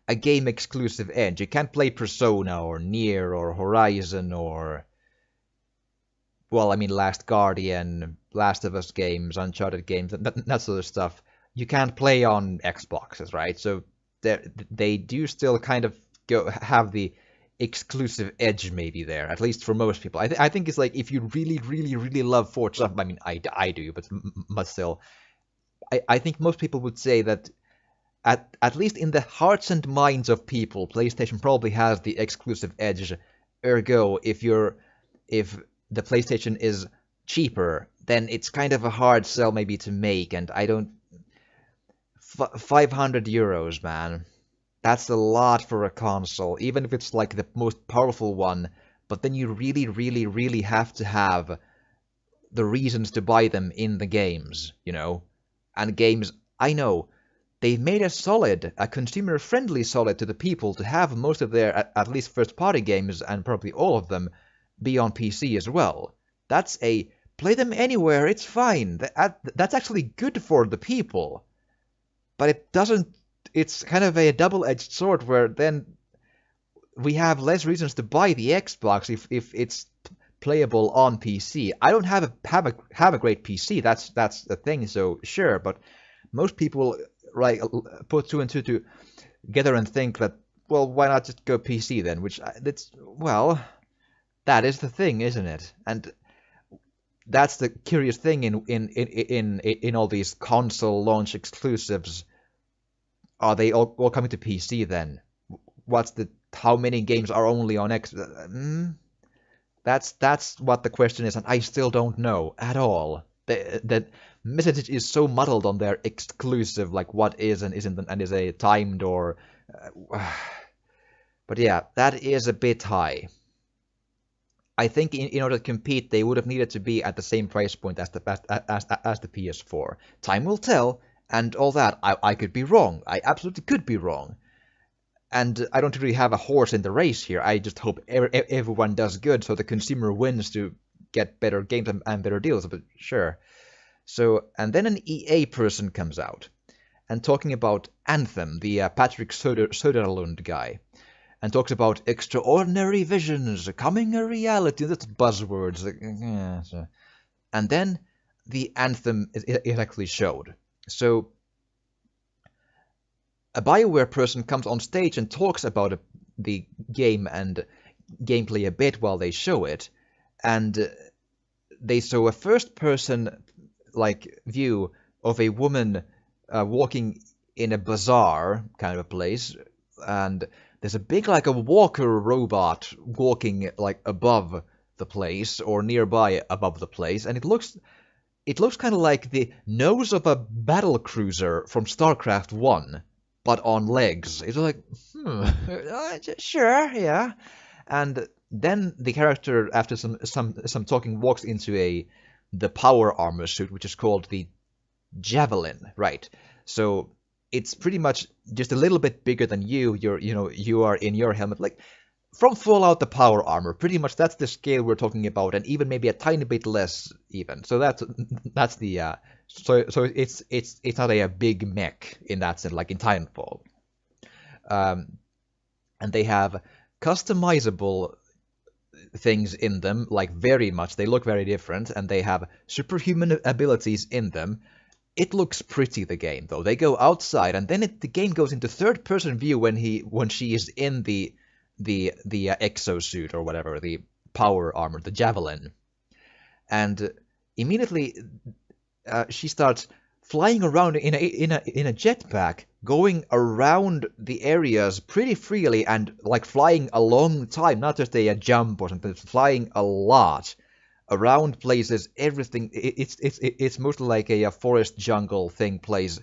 a game exclusive edge. You can't play Persona or Nier or Horizon or, well, I mean, Last Guardian, Last of Us games, Uncharted games, that sort of stuff. You can't play on Xboxes, right? So they do still kind of have the exclusive edge maybe there, at least for most people. I think it's like if you really, really, really love Forza, I mean, I do, but still, I think most people would say that at least in the hearts and minds of people, PlayStation probably has the exclusive edge. Ergo, if the PlayStation is cheaper, then it's kind of a hard sell maybe to make, and I don't 500 euros, man. That's a lot for a console, even if it's like the most powerful one. But then you really, really, really have to have the reasons to buy them in the games, And games, I know, they've made a consumer-friendly solid to the people to have most of their, at least first-party games, and probably all of them, be on PC as well. That's play them anywhere, it's fine. That's actually good for the people. But it's kind of a double-edged sword where then we have less reasons to buy the Xbox if it's playable on PC. I don't have a great PC, that's the thing, so sure, but most people put two and two together and think that, well, why not just go PC then? That is the thing, isn't it? And that's the curious thing in all these console launch exclusives. Are they all coming to PC then? How many games are only on X? That's what the question is, and I still don't know at all. The message is so muddled on their exclusive, like what is and isn't, and is a timed or. But yeah, that is a bit high. I think in order to compete, they would have needed to be at the same price point as the PS4. Time will tell. And all that, I could be wrong. I absolutely could be wrong. And I don't really have a horse in the race here. I just hope everyone does good so the consumer wins to get better games and better deals. But sure. So, and then an EA person comes out and talking about Anthem, the Patrick Söderlund guy, and talks about extraordinary visions, coming a reality. That's buzzwords. And then the Anthem is actually showed. So a BioWare person comes on stage and talks about the game and gameplay a bit while they show it, and they show a first-person view of a woman walking in a bazaar kind of a place, and there's a big a walker robot walking above the place or nearby above the place, and it looks kind of like the nose of a battle cruiser from StarCraft 1, but on legs. It's like, sure, yeah. And then the character, after some talking, walks into the power armor suit, which is called the Javelin, right? So it's pretty much just a little bit bigger than you. You are in your helmet, like from Fallout the power armor. Pretty much that's the scale we're talking about, and even maybe a tiny bit less even. So that's the so it's not a big mech in that sense, like in Titanfall. Um, and they have customizable things in them, like very much. They look very different, and they have superhuman abilities in them. It looks pretty, the game, though. They go outside, and then the game goes into third-person view when she is in the exosuit or whatever, the power armor, the javelin, and immediately she starts flying around in a jetpack, going around the areas pretty freely and like flying a long time, not just a jump or something, flying a lot around places. Everything it's mostly like a forest jungle thing place.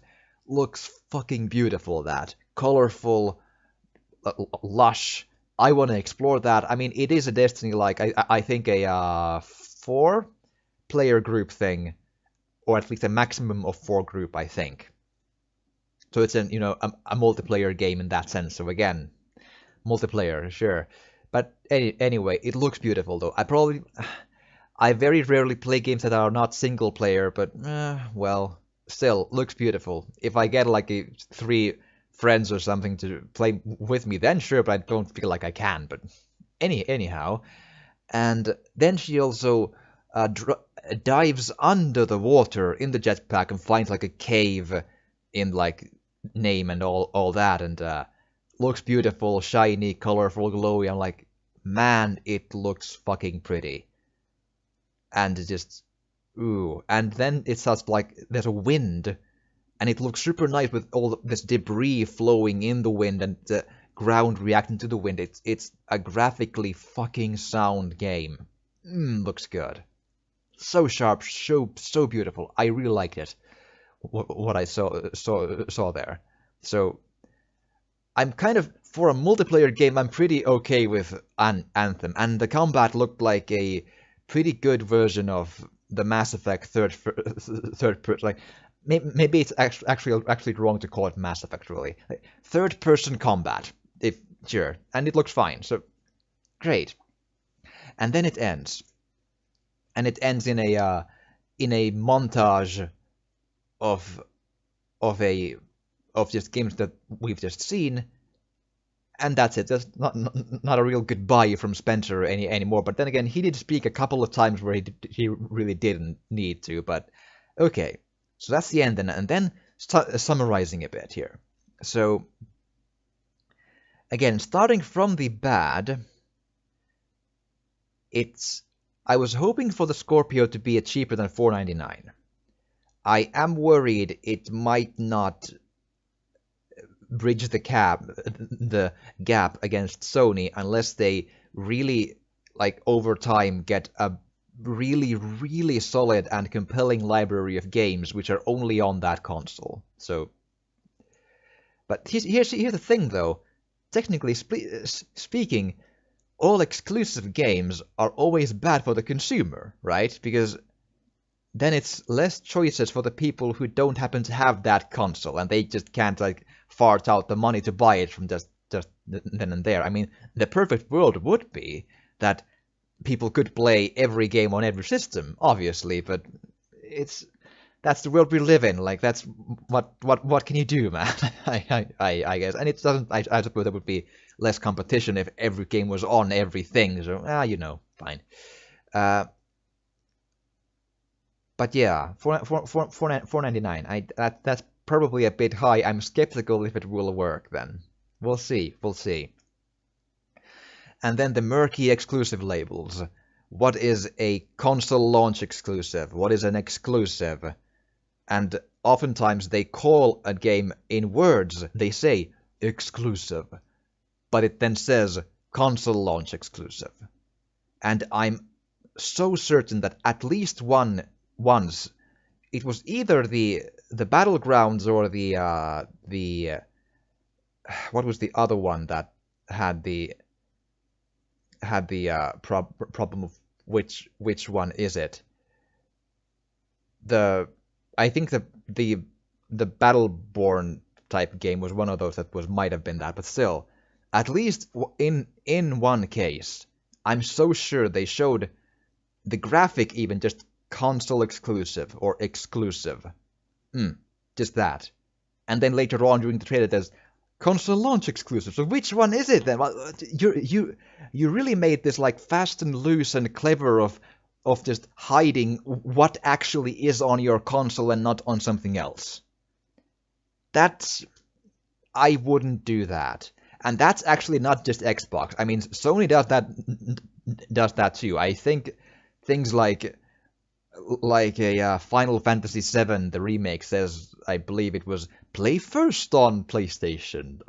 Looks fucking beautiful. That colorful, lush. I want to explore that. I mean, it is a Destiny like I think a 4-player group thing, or at least a maximum of 4 group, I think. So it's a multiplayer game in that sense. So again, multiplayer, sure. But anyway, it looks beautiful though. I very rarely play games that are not single player, but well, still looks beautiful. If I get like 3 friends or something to play with me, then sure, but I don't feel like I can. But anyhow, and then she also dives under the water in the jetpack and finds like a cave in like name and all that, and looks beautiful, shiny, colorful, glowy. I'm like, man, it looks fucking pretty. And just ooh, and then it starts like there's a wind, and it looks super nice with all this debris flowing in the wind and the ground reacting to the wind. It's a graphically fucking sound game. Looks good. So sharp, so beautiful. I really liked it. What I saw there. So I'm kind of, for a multiplayer game, I'm pretty okay with Anthem, and the combat looked like a pretty good version of the Mass Effect third person. Like maybe it's actually wrong to call it Mass Effect, really. Like, third person combat, if sure, and it looks fine. So great. And then it ends, and it ends in a montage of just games that we've just seen, and that's it. That's not a real goodbye from Spencer anymore. But then again, he did speak a couple of times where he really didn't need to. But okay, so that's the end, and then summarizing a bit here. So again, starting from the bad, I was hoping for the Scorpio to be cheaper than $4.99. I am worried it might not bridge the gap against Sony unless they really, like, over time get a really, really solid and compelling library of games which are only on that console. So, but here's the thing though. Technically speaking, all exclusive games are always bad for the consumer, right? Because then it's less choices for the people who don't happen to have that console, and they just can't like fart out the money to buy it from just then and there. I mean, the perfect world would be that people could play every game on every system, obviously, but that's the world we live in. Like that's what can you do, man? I guess, and it doesn't. I suppose there would be less competition if every game was on everything. So fine. But yeah, $4.99. That's probably a bit high. I'm skeptical if it will work. Then we'll see. And then the murky exclusive labels. What is a console launch exclusive? What is an exclusive? And oftentimes they call a game in words. They say exclusive, but it then says console launch exclusive. And I'm so certain that at least once it was either the Battlegrounds or the what was the other one that had the had the problem of which one is it. The I think the Battleborn type game was one of those that was might have been that, but still, at least in one case, I'm so sure they showed the graphic even just console exclusive or exclusive. Just that. And then later on during the trailer, there's console launch exclusive. So which one is it then? Well, you really made this like fast and loose and clever of just hiding what actually is on your console and not on something else. That's I wouldn't do that. And that's actually not just Xbox. I mean, Sony does that too. I think things like a Final Fantasy VII, the remake says, I believe it was play first on PlayStation.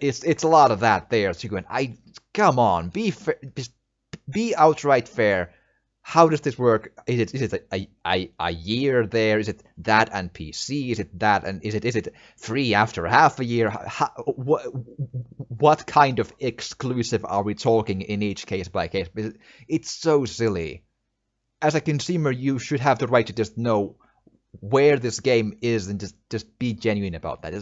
It's a lot of that there too. And come on, be outright fair. How does this work? Is it a year there? Is it that and PC? Is it that and is it free after half a year? What kind of exclusive are we talking in each case by case? It's so silly. As a consumer, you should have the right to just know where this game is and just be genuine about that.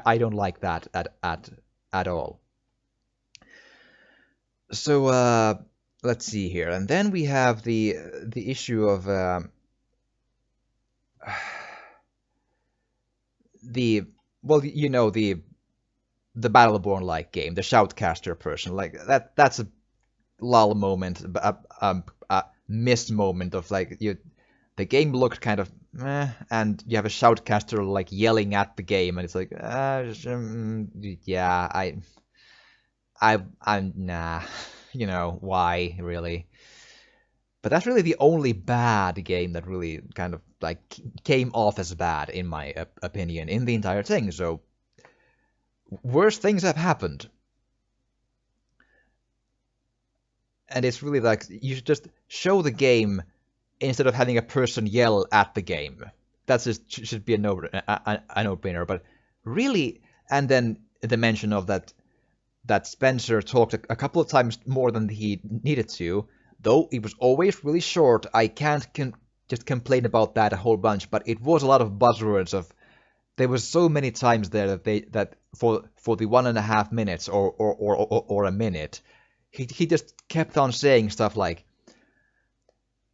I don't like that at all. So let's see here, and then we have the issue of the the Battleborn like game, the shoutcaster person, like that's a lull moment, a missed moment of like the game looked kind of meh, and you have a shoutcaster like yelling at the game, and it's like yeah, I'm nah, why really? But that's really the only bad game that really kind of like came off as bad in my opinion in the entire thing. So worse things have happened. And it's really like you should just show the game instead of having a person yell at the game. That just should be a no-brainer. But really, and then the mention of that Spencer talked a couple of times more than he needed to, though it was always really short. I can't just complain about that a whole bunch, but it was a lot of buzzwords of. There was so many times there that for the 1.5 minutes or a minute, he just kept on saying stuff like,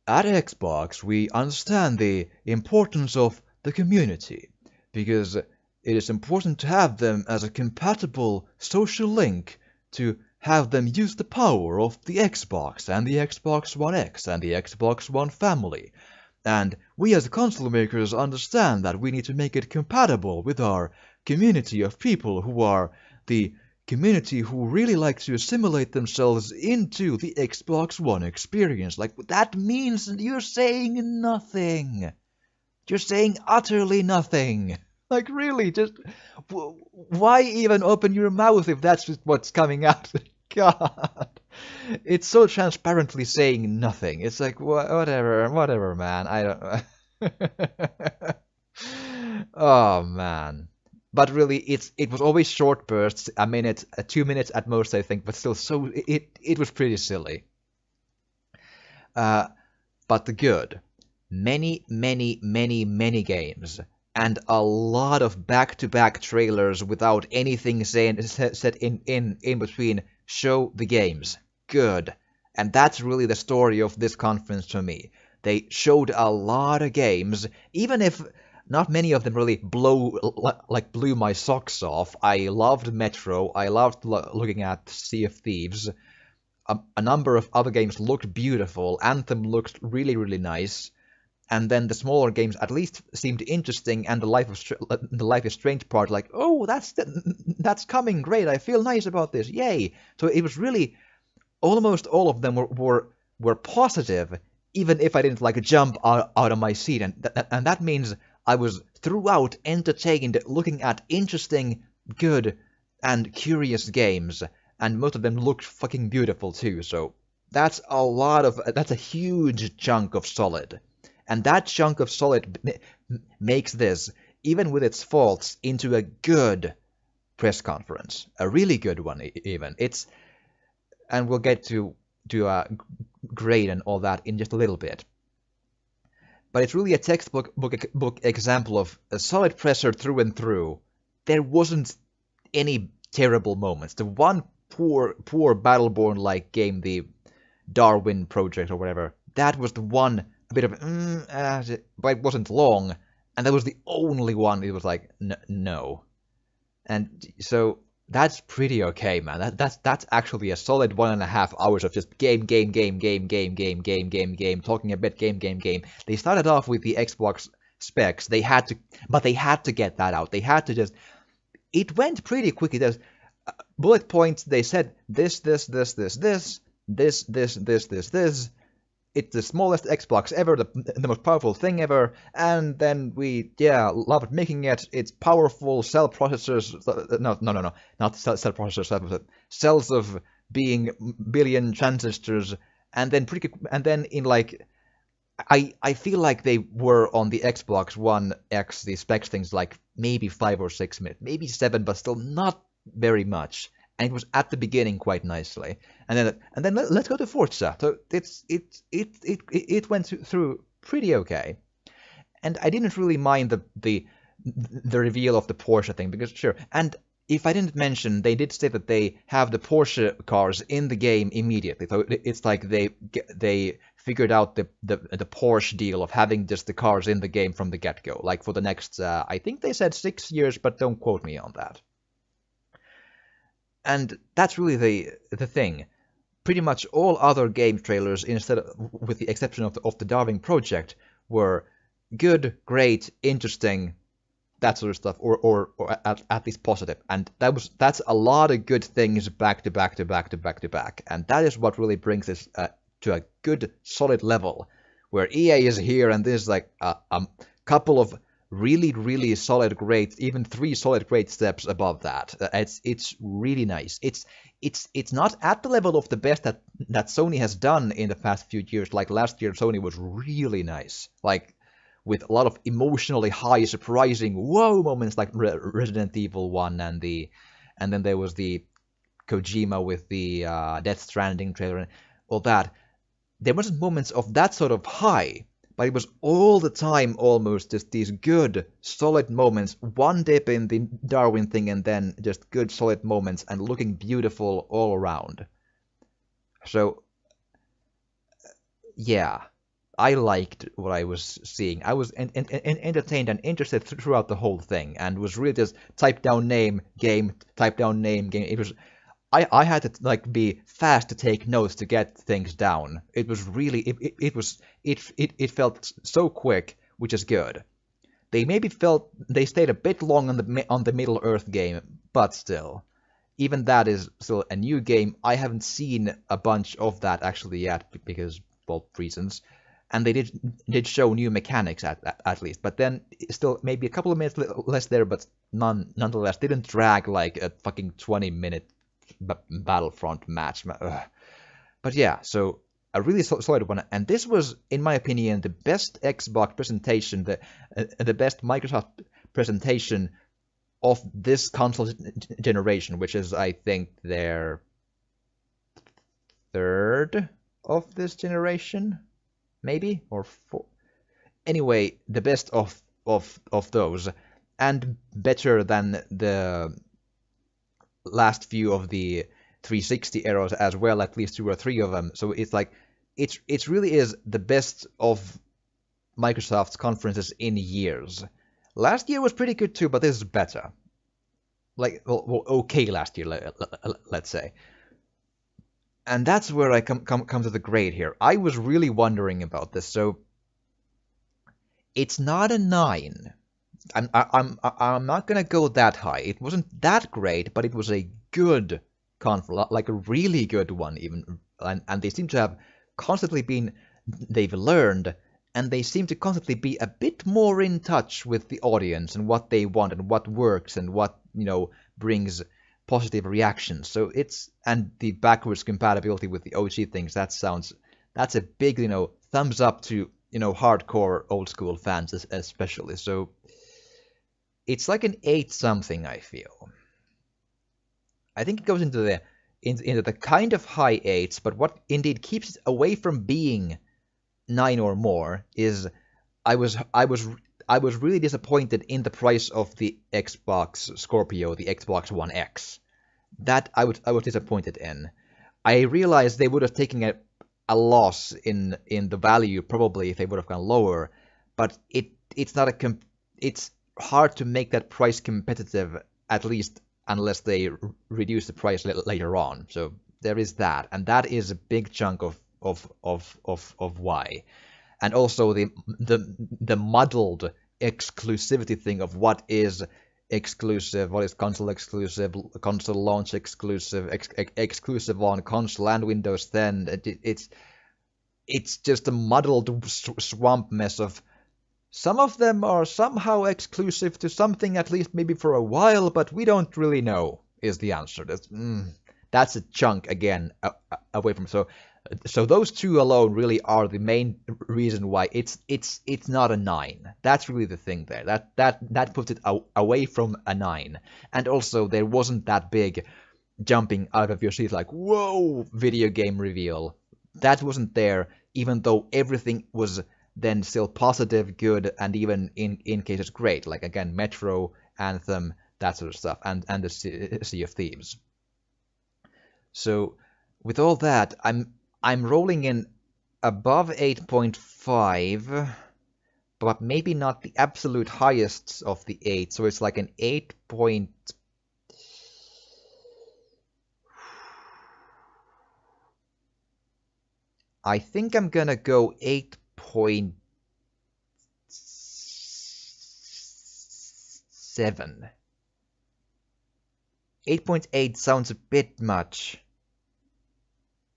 "At Xbox, we understand the importance of the community because it is important to have them as a compatible social link to have them use the power of the Xbox and the Xbox One X and the Xbox One family. And we as console makers understand that we need to make it compatible with our community of people who are the community who really like to assimilate themselves into the Xbox One experience." Like, that means you're saying nothing. You're saying utterly nothing. Like, really, just why even open your mouth if that's just what's coming out? God. It's so transparently saying nothing. It's like, whatever, man. I don't. Oh, man. But really, it was always short bursts, a minute, 2 minutes at most, I think. But still, so it was pretty silly. But the good, many games, and a lot of back-to-back trailers without anything said in between show the games. Good. And that's really the story of this conference to me. They showed a lot of games, even if not many of them really blew my socks off. I loved Metro. I loved looking at Sea of Thieves. A number of other games looked beautiful. Anthem looked really nice. And then the smaller games at least seemed interesting, and the Life is Strange part, like, oh, that's coming, great, I feel nice about this, yay! So it was really, almost all of them were positive, even if I didn't like jump out of my seat, and that means I was throughout entertained looking at interesting, good, and curious games, and most of them looked fucking beautiful too. So that's a huge chunk of solid. And that chunk of solid makes this, even with its faults, into a good press conference, a really good one even. And we'll get to grade and all that in just a little bit. But it's really a textbook book example of a solid presser through and through. There wasn't any terrible moments. The one poor Battleborn-like game, the Darwin Project or whatever, that was the one a bit of, but it wasn't long, and that was the only one it was like, no. And so that's pretty okay, man. That's actually a solid 1.5 hours of just game, talking a bit, game. They started off with the Xbox specs. They had to get that out. They had to just. It went pretty quickly. There's bullet points. They said this. It's the smallest Xbox ever, the most powerful thing ever, and then we, loved making it. It's powerful cell processors, no, not cell processors, cells of being billion transistors, and then in like, I feel like they were on the Xbox One X, the specs things, like maybe 5 or 6 minutes, maybe 7, but still not very much. And it was at the beginning quite nicely, and then let's go to Forza. So it went through pretty okay, and I didn't really mind the reveal of the Porsche thing, because sure. And if I didn't mention, they did say that they have the Porsche cars in the game immediately. So it's like they figured out the Porsche deal of having just the cars in the game from the get-go, like for the next I think they said 6 years, but don't quote me on that. And that's really the thing. Pretty much all other game trailers, with the exception of the Darwin Project, were good, great, interesting, that sort of stuff, or at least positive. And that's a lot of good things back to back, and that is what really brings this to a good, solid level, where EA is here, and there's like a couple of really solid, great, even 3 solid great steps above that. It's really nice. It's not at the level of the best that Sony has done in the past few years. Like last year, Sony was really nice, like with a lot of emotionally high, surprising whoa moments, like Resident Evil 1 and then there was the Kojima with the Death Stranding trailer and all that. There wasn't moments of that sort of high, but it was all the time almost just these good, solid moments, one dip in the Darwin thing, and then just good, solid moments, and looking beautiful all around. So, yeah, I liked what I was seeing. I was entertained and interested throughout the whole thing, and was really just type down name, game, type down name, game. It was... I had to like be fast to take notes to get things down. It was really it felt so quick, which is good. They stayed a bit long on the Middle Earth game, but still, even that is still a new game. I haven't seen a bunch of that actually yet because, well, reasons. And they did show new mechanics at least, but then still maybe a couple of minutes less there, but nonetheless didn't drag like a fucking 20-minute Battlefront match. Ugh. But yeah, so a really solid one, and this was, in my opinion, the best Xbox presentation, the best Microsoft presentation of this console generation, which is, I think, their third of this generation, maybe, or four. Anyway, the best of those, and better than the last few of the 360 eras as well, at least 2 or 3 of them. So it's like it really is the best of Microsoft's conferences in years. Last year was pretty good too, but this is better. Like, well okay last year, let's say. And that's where I come to the grade here. I was really wondering about this. So it's not a 9. I'm not gonna go that high. It wasn't that great, but it was a good conference, like a really good one even. And they seem to have constantly they've learned, and they seem to constantly be a bit more in touch with the audience and what they want and what works and what, brings positive reactions. So and the backwards compatibility with the OG things, that's a big, thumbs up to, hardcore old school fans especially. So it's like an 8 something, I feel. I think it goes into the kind of high 8s, but what indeed keeps it away from being 9 or more is I was I was I was really disappointed in the price of the Xbox Scorpio, the Xbox One X. That I was disappointed in. I realized they would have taken a loss in the value probably if they would have gone lower, but it's not it's hard to make that price competitive, at least unless they reduce the price later on. So there is that, and that is a big chunk of why. And also the muddled exclusivity thing of what is exclusive, what is console exclusive, console launch exclusive, exclusive on console and Windows 10. It's just a muddled swamp mess of some of them are somehow exclusive to something, at least maybe for a while, but we don't really know, is the answer. That's a chunk, again, away from... So those two alone really are the main reason why it's not a 9. That's really the thing there. That puts it away from a 9. And also, there wasn't that big jumping out of your seat like, whoa, video game reveal. That wasn't there, even though everything was then still positive, good, and even in cases great. Like, again, Metro, Anthem, that sort of stuff, and the Sea of Thieves. So, with all that, I'm rolling in above 8.5, but maybe not the absolute highest of the 8, so it's like an 8. I think I'm gonna go 8.7. 8.8 sounds a bit much,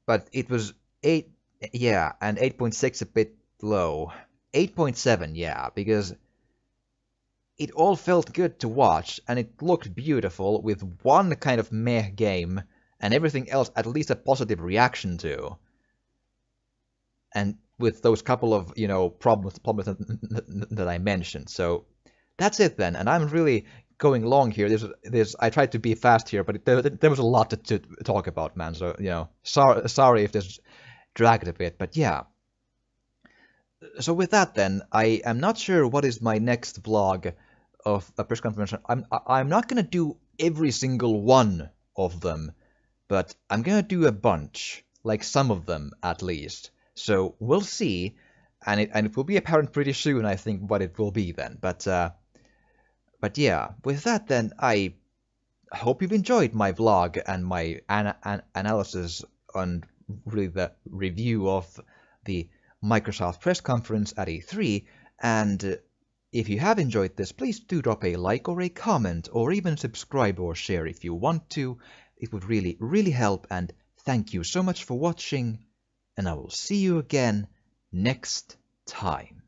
but it was 8, yeah, and 8.6 a bit low. 8.7, yeah, because it all felt good to watch, and it looked beautiful with one kind of meh game, and everything else at least a positive reaction to. And with those couple of, problems that I mentioned. So that's it then, and I'm really going long here. I tried to be fast here, but there was a lot to talk about, man. So, sorry if this dragged a bit, but yeah. So with that then, I am not sure what is my next vlog of a press conference. I'm not gonna do every single one of them, but I'm gonna do a bunch, like some of them at least. So we'll see, and it will be apparent pretty soon, I think, what it will be then. But yeah, with that then, I hope you've enjoyed my vlog and my analysis on really the review of the Microsoft press conference at E3. And if you have enjoyed this, please do drop a like or a comment, or even subscribe or share if you want to. It would really, really help, and thank you so much for watching, and I will see you again next time.